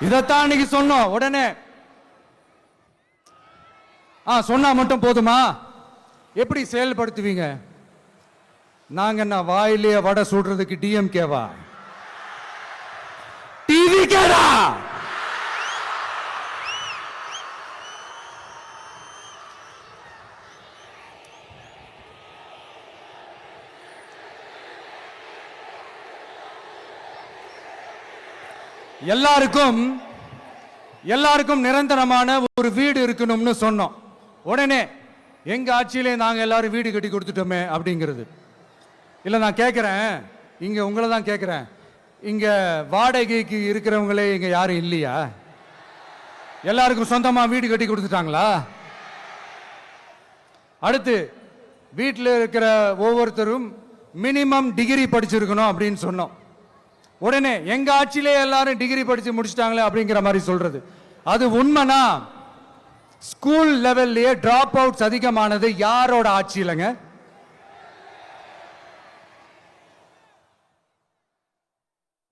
இதைத்தான் இன்னைக்கு சொன்னோம். உடனே சொன்னா மட்டும் போதுமா? எப்படி செயல்படுத்துவீங்க? நாங்க என்ன வாயிலேயே வடை சுடுறதுக்கு டிஎம்கேவா? டிவிகேடா? எல்லாருக்கும் நிரந்தரமான ஒரு வீடு இருக்கணும்னு சொன்னோம். உடனே எங்க ஆட்சியிலே நாங்க எல்லாரும் வீடு கட்டி கொடுத்துட்டோமே அப்படிங்கிறது இல்ல. நான் கேட்கிறேன், இங்க உங்களை தான் கேட்கிறேன், இங்க வாடகைக்கு இருக்கிறவங்களே இங்க யாரும் இல்லையா? எல்லாருக்கும் சொந்தமா வீடு கட்டி கொடுத்துட்டாங்களா? அடுத்து வீட்டில் இருக்கிற ஒவ்வொருத்தரும் மினிமம் டிகிரி படிச்சிருக்கணும் அப்படின்னு சொன்னோம். உடனே எங்க ஆட்சியிலே எல்லாரும் டிகிரி படிச்சு முடிச்சிட்டாங்களே அப்படிங்கிற மாதிரி சொல்றது அது உண்மைனா? ஸ்கூல் லெவல்லையே டிராப் அவுட்ஸ் அதிகமானது யாரோட ஆட்சியிலங்க?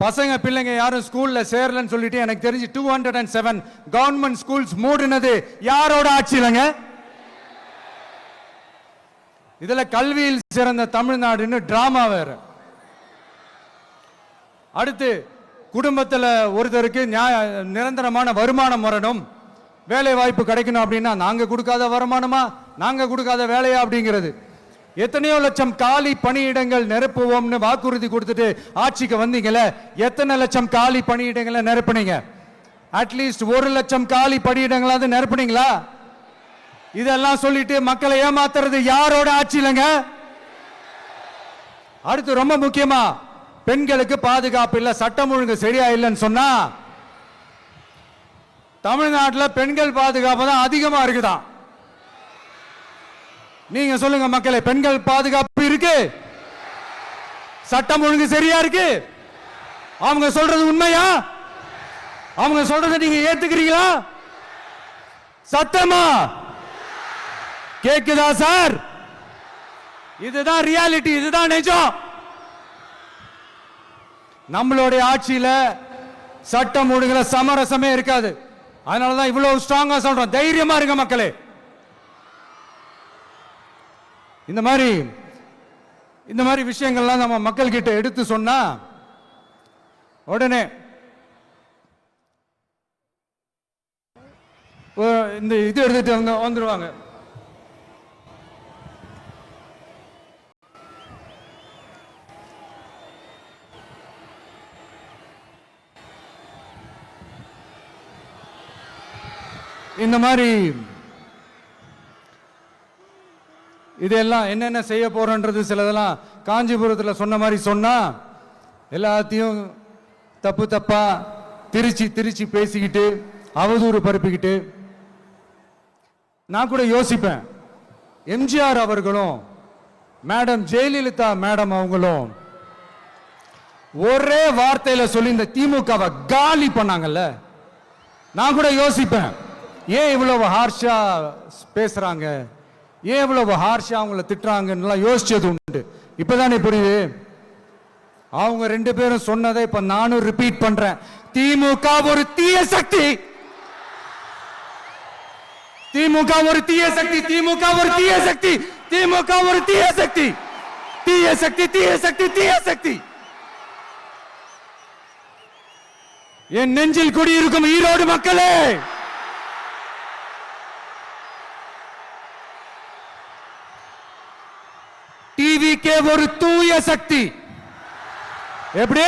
பசங்க பிள்ளைங்க யாரும் ஸ்கூல்ல சேரலன்னு சொல்லிட்டு எனக்கு தெரிஞ்சு 207 கவர்மெண்ட் ஸ்கூல்ஸ் மூடினது யாரோட ஆட்சியிலங்க? இதுல கல்வியில் சிறந்த தமிழ்நாடுன்னு டிராமா வேற. அடுத்து குடும்பத்தில் ஒருத்தருக்கு நிரந்தரமான வருமானம் வரணும், வேலை வாய்ப்பு கிடைக்கணும் அப்படின்னா நாங்க கொடுக்காத வருமானமா, நாங்க கொடுக்காத வேலையா அப்படிங்கிறது. எத்தனையோ லட்சம் காலி பணியிடங்கள் நிரப்புவோம்னு வாக்குறுதி கொடுத்துட்டு ஆட்சிக்கு வந்தீங்கல்ல, எத்தனை லட்சம் காலி பணியிடங்களை நிரப்புனீங்க? அட்லீஸ்ட் 1 லட்சம் காலி பணியிடங்களாவது நிரப்புனீங்களா? இதெல்லாம் சொல்லிட்டு மக்களை ஏமாத்துறது யாரோட ஆட்சியிலங்க? அடுத்து ரொம்ப முக்கியமா, பெண்களுக்கு பாதுகாப்பு இல்ல, சட்டம் ஒழுங்கு சரியா இல்லைன்னு சொன்னா தமிழ்நாட்டில் பெண்கள் பாதுகாப்பு தான் அதிகமா இருக்குதான். நீங்க சொல்லுங்க மக்களே, பெண்கள் பாதுகாப்பு இருக்கு, சட்டம் ஒழுங்கு சரியா இருக்கு? அவங்க சொல்றது உண்மையா? அவங்க சொல்றதை நீங்க ஏத்துக்கிறீங்களா? சத்தமா கேக்குதா சார்? இதுதான் ரியாலிட்டி, இதுதான் நிஜம். நம்மளுடைய ஆட்சியில சட்டம் ஒழுங்குல சமரசமே இருக்காது. அதனாலதான் இவ்வளவு ஸ்ட்ராங்கா சொல்றோம், தைரியமா இருங்க மக்களே. இந்த மாதிரி விஷயங்கள்லாம் நம்ம மக்கள் கிட்ட எடுத்து சொன்னா உடனே இந்த இது எடுத்துட்டு வந்துருவாங்க. இந்த மாதிரி இதெல்லாம் என்னென்ன செய்ய போறோன்றது சிலதெல்லாம் காஞ்சிபுரத்தில் சொன்ன மாதிரி சொன்னா எல்லாத்தையும் தப்பா திருச்சி பேசிக்கிட்டு அவதூறு பரப்பிக்கிட்டு. நான் கூட யோசிப்பேன், எம்ஜிஆர் அவர்களும் மேடம் ஜெயலலிதா மேடம் அவங்களும் ஒரே வார்த்தையில சொல்லி இந்த திமுகவை காலி பண்ணாங்கல்ல. நான் கூட யோசிப்பேன், ஏன் இவ்வளவு ஹார்ஷா பேசுறாங்க, ஏன் இவ்வளவு ஹார்ஷா அவங்கள திட்டுறாங்கன்னு யோசிச்சது உண்டு. இப்பதானே புரியுது. அவங்க 2 பேரும் சொன்னதை இப்ப நானும் ரிப்பீட் பண்றேன். திமுக ஒரு தீய சக்தி, திமுக ஒரு தீய சக்தி, திமுக ஒரு தீய சக்தி, திமுக ஒரு தீய சக்தி, தீய சக்தி, தீய சக்தி, தீய சக்தி. என் நெஞ்சில் குடியிருக்கும் ஈரோடு மக்களே, டிவிகே ஒரு தூய சக்தி. எப்படி?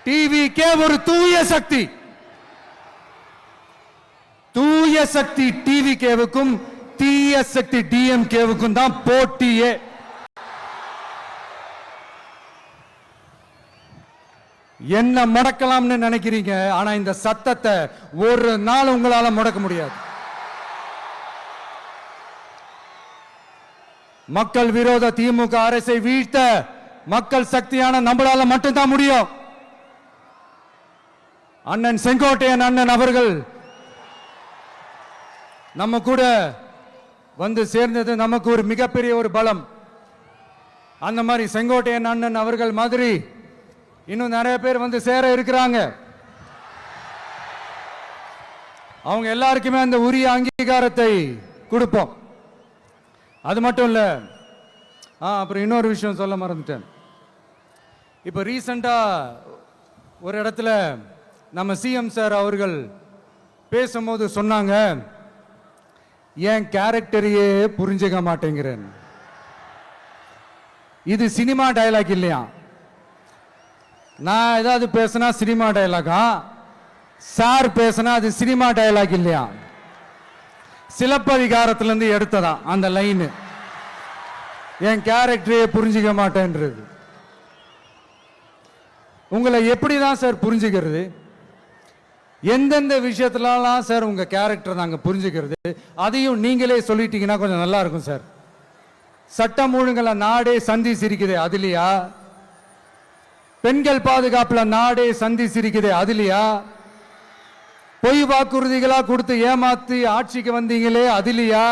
டிவிகே ஒரு தூய சக்தி. தூய சக்தி டிவிகேவுக்கும் தீய சக்தி டிஎம்கேவுக்கும் தான் போட்டியே. என்ன முடக்கலாம்னு நினைக்கிறீங்க, ஆனா இந்த சத்தத்தை ஒரு நாள் உங்களால முடக்க முடியாது. மக்கள் விரோத திமுக அரசை வீழ்த்த மக்கள் சக்தியான நம்மளால மட்டும்தான் முடியும். அண்ணன் செங்கோட்டையன் அண்ணன் அவர்கள் நம்ம கூட வந்து சேர்ந்தது நமக்கு ஒரு மிகப்பெரிய ஒரு பலம். அந்த மாதிரி செங்கோட்டையன் அண்ணன் அவர்கள் மாதிரி இன்னும் நிறைய பேர் வந்து சேர இருக்கிறாங்க. அவங்க எல்லாருக்குமே அந்த உரிய அங்கீகாரத்தை கொடுப்போம். அது மட்டும் இல்ல, அப்புறம் இன்னொரு விஷயம் சொல்ல மறந்துட்டேன். இப்போ ரீசண்டா ஒரு இடத்துல நம்ம சிஎம் சார் அவர்கள் பேசும்போது சொன்னாங்க, என் கேரக்டரையே புரிஞ்சுக்க மாட்டேங்கிறேன். இது சினிமா டயலாக் இல்லையா? நான் ஏதாவது பேசினா சினிமா டயலாகா, சார் பேசினா அது சினிமா டயலாக் இல்லையா? சிலப்பதிகாரத்திலிருந்து எடுத்ததான் அந்த லைன், என் கேரக்டரையே புரிஞ்சுக்க மாட்டேன்றது. உங்களை எப்படிதான் சார் புரிஞ்சுக்கிறது? எந்தெந்த விஷயத்துலலாம் சார் உங்க கேரக்டர் நாங்க புரிஞ்சுக்கிறது? அதையும் நீங்களே சொல்லிட்டீங்கன்னா கொஞ்சம் நல்லா இருக்கும் சார். சட்டம் ஒழுங்குல நாடே சந்தி சிரிக்குது அதுலயா? பெண்கள் பாதுகாப்புல நாடே சந்தி சிரிக்குது அதுலயா? பொய் வாக்குறுதிகளா கொடுத்து ஏமாத்தி ஆட்சிக்கு வந்தீங்களே அதுலயா?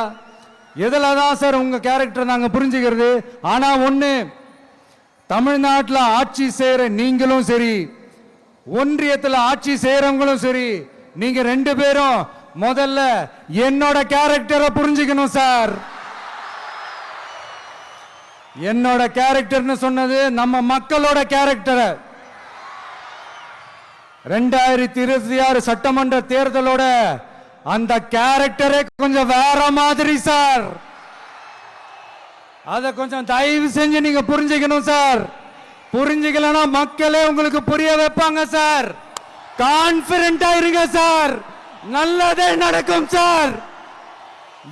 எதுலதான் சார் உங்க கேரக்டர் நாங்க புரிஞ்சுக்கிறது? ஆனா ஒண்ணு, தமிழ்நாட்டில் ஆட்சி செய்யற நீங்களும் சரி, ஒன்றியத்தில் ஆட்சி செய்யறவங்களும் சரி, நீங்க 2 பேரும் முதல்ல என்னோட கேரக்டரை புரிஞ்சுக்கணும் சார். என்னோட கேரக்டர்னு சொன்னது நம்ம மக்களோட கேரக்டரை. 2026 சட்டமன்ற தேர்தலோட அந்த கேரக்டரே கொஞ்சம் வேற மாதிரி சார். அத கொஞ்சம் தயவு செஞ்சு நீங்க புரிஞ்சுக்கணும் சார். புரிஞ்சுக்கலனா மக்களே உங்களுக்கு புரிய வைப்பாங்க சார். கான்பிடென்ட்டா இருங்க சார். நல்லதே நடக்கும் சார்.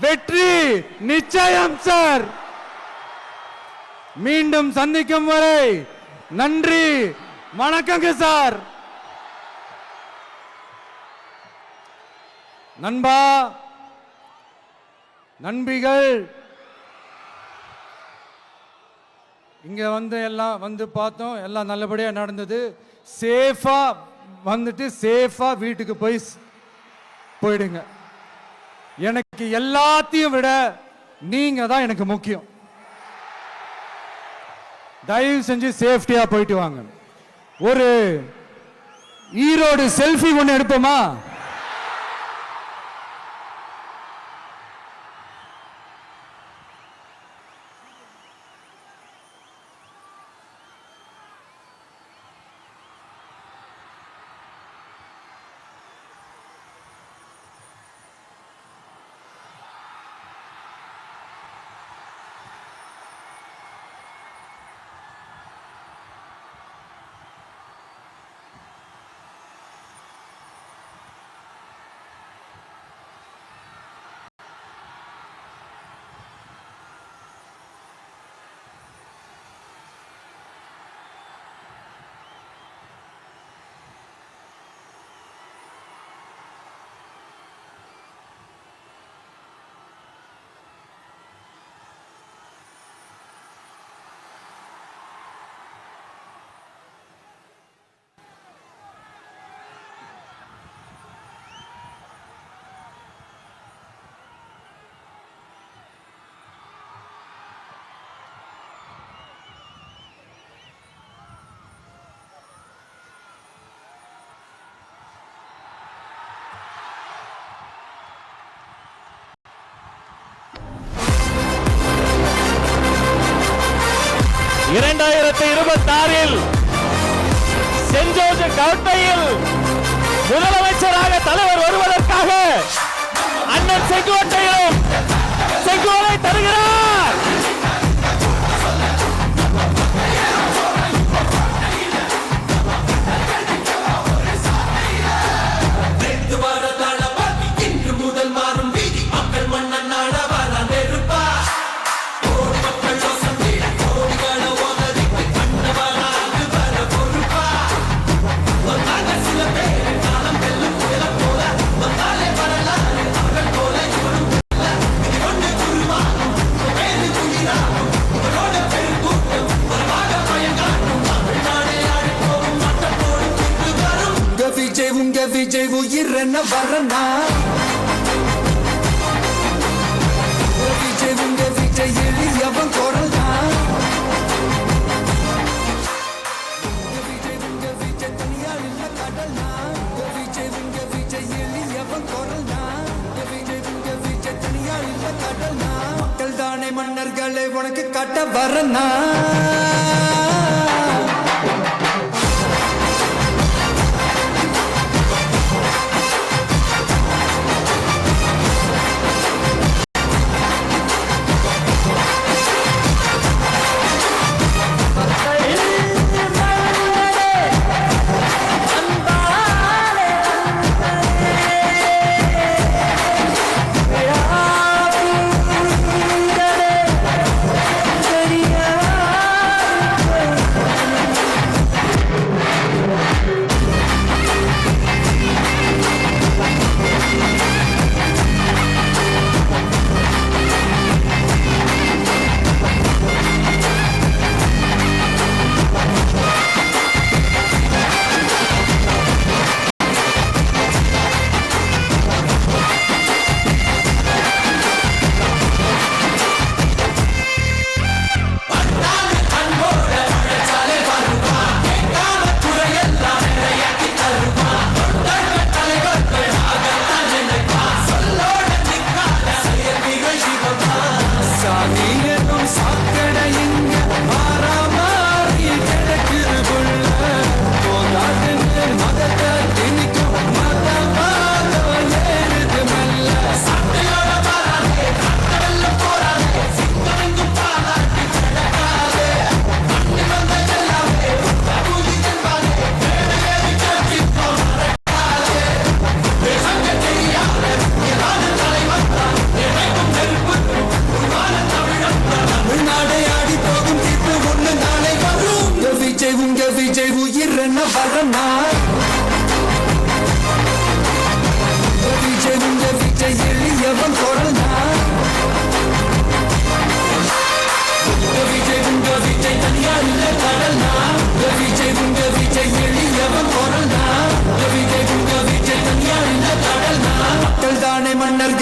வெற்றி நிச்சயம் சார். மீண்டும் சந்திக்கும் வரை நன்றி, வணக்கங்க சார். நண்பா, நண்பிகள், இங்க எல்லாம் பார்த்தோம், எல்லாம் நல்லபடியா நடந்தது. சேஃபா வந்துட்டு சேஃபா வீட்டுக்கு போயிடுங்க. எனக்கு எல்லாத்தையும் விட நீங்க தான் எனக்கு முக்கியம். தயவு செஞ்சு சேஃப்டியா போயிட்டு வாங்க. ஒரு ஈரோடு செல்ஃபி ஒன்று எடுப்போமா? சென்ட் ஜோர்ஜ் கோட்டையில் முதலமைச்சராக தலைவர் வருவதற்காக அண்ணன் செங்கோட்டையிலும் செங்கோலை தருகிறார். விஜய் உயிர் என்ன வரனா? விஜய் எளியவன் குரல் தான். விஜய் தனியால் இல்ல கடல் தான். விஜய் எளியவன் குரல் தான். விஜய் தனியால் இல்ல கடல் தான். மக்கள் தானே மன்னர்களை உனக்கு காட்ட வரனா?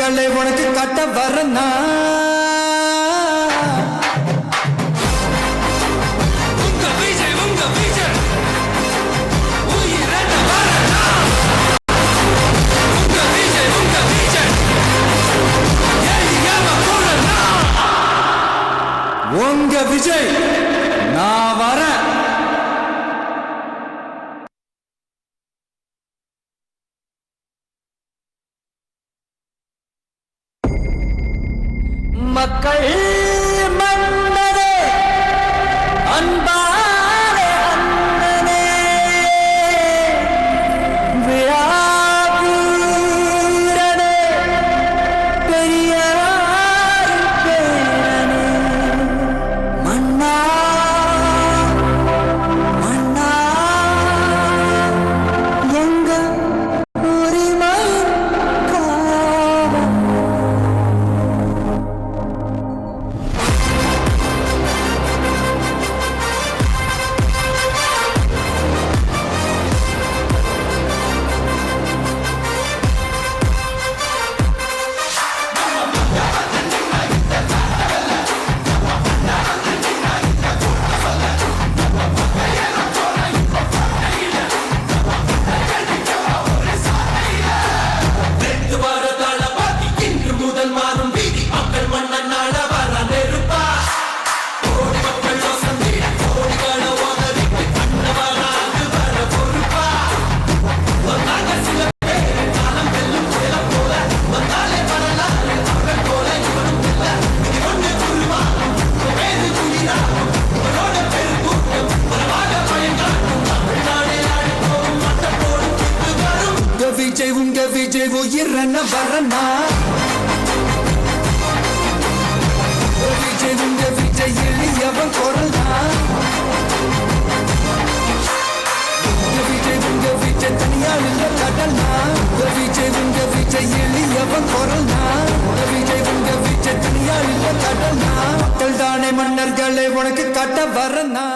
மன்னர்களே உனக்கு காட்ட வரனா உங்க விஜய் நான் வரேன். மக்கள் மன்னரே அன்பாரே அண்ணனே விழாவீரனே பெரியார் பேரனே மன்னா மன்னா எங்க உரிமை காவல் உங்க விஜய் உயிரன வரனா விஜய் உங்க விஜய் எளியவன் குரல்னா விஜய் உங்க விஜய் தனியால் இல்ல கடல்னா விஜய் உங்க விஜய் எளியவன் குரல்னா விஜய் உங்க விஜய் தனியால் இல்ல கடல்னா மக்கள் தானே மன்னர்களே உனக்கு காட்ட வரனா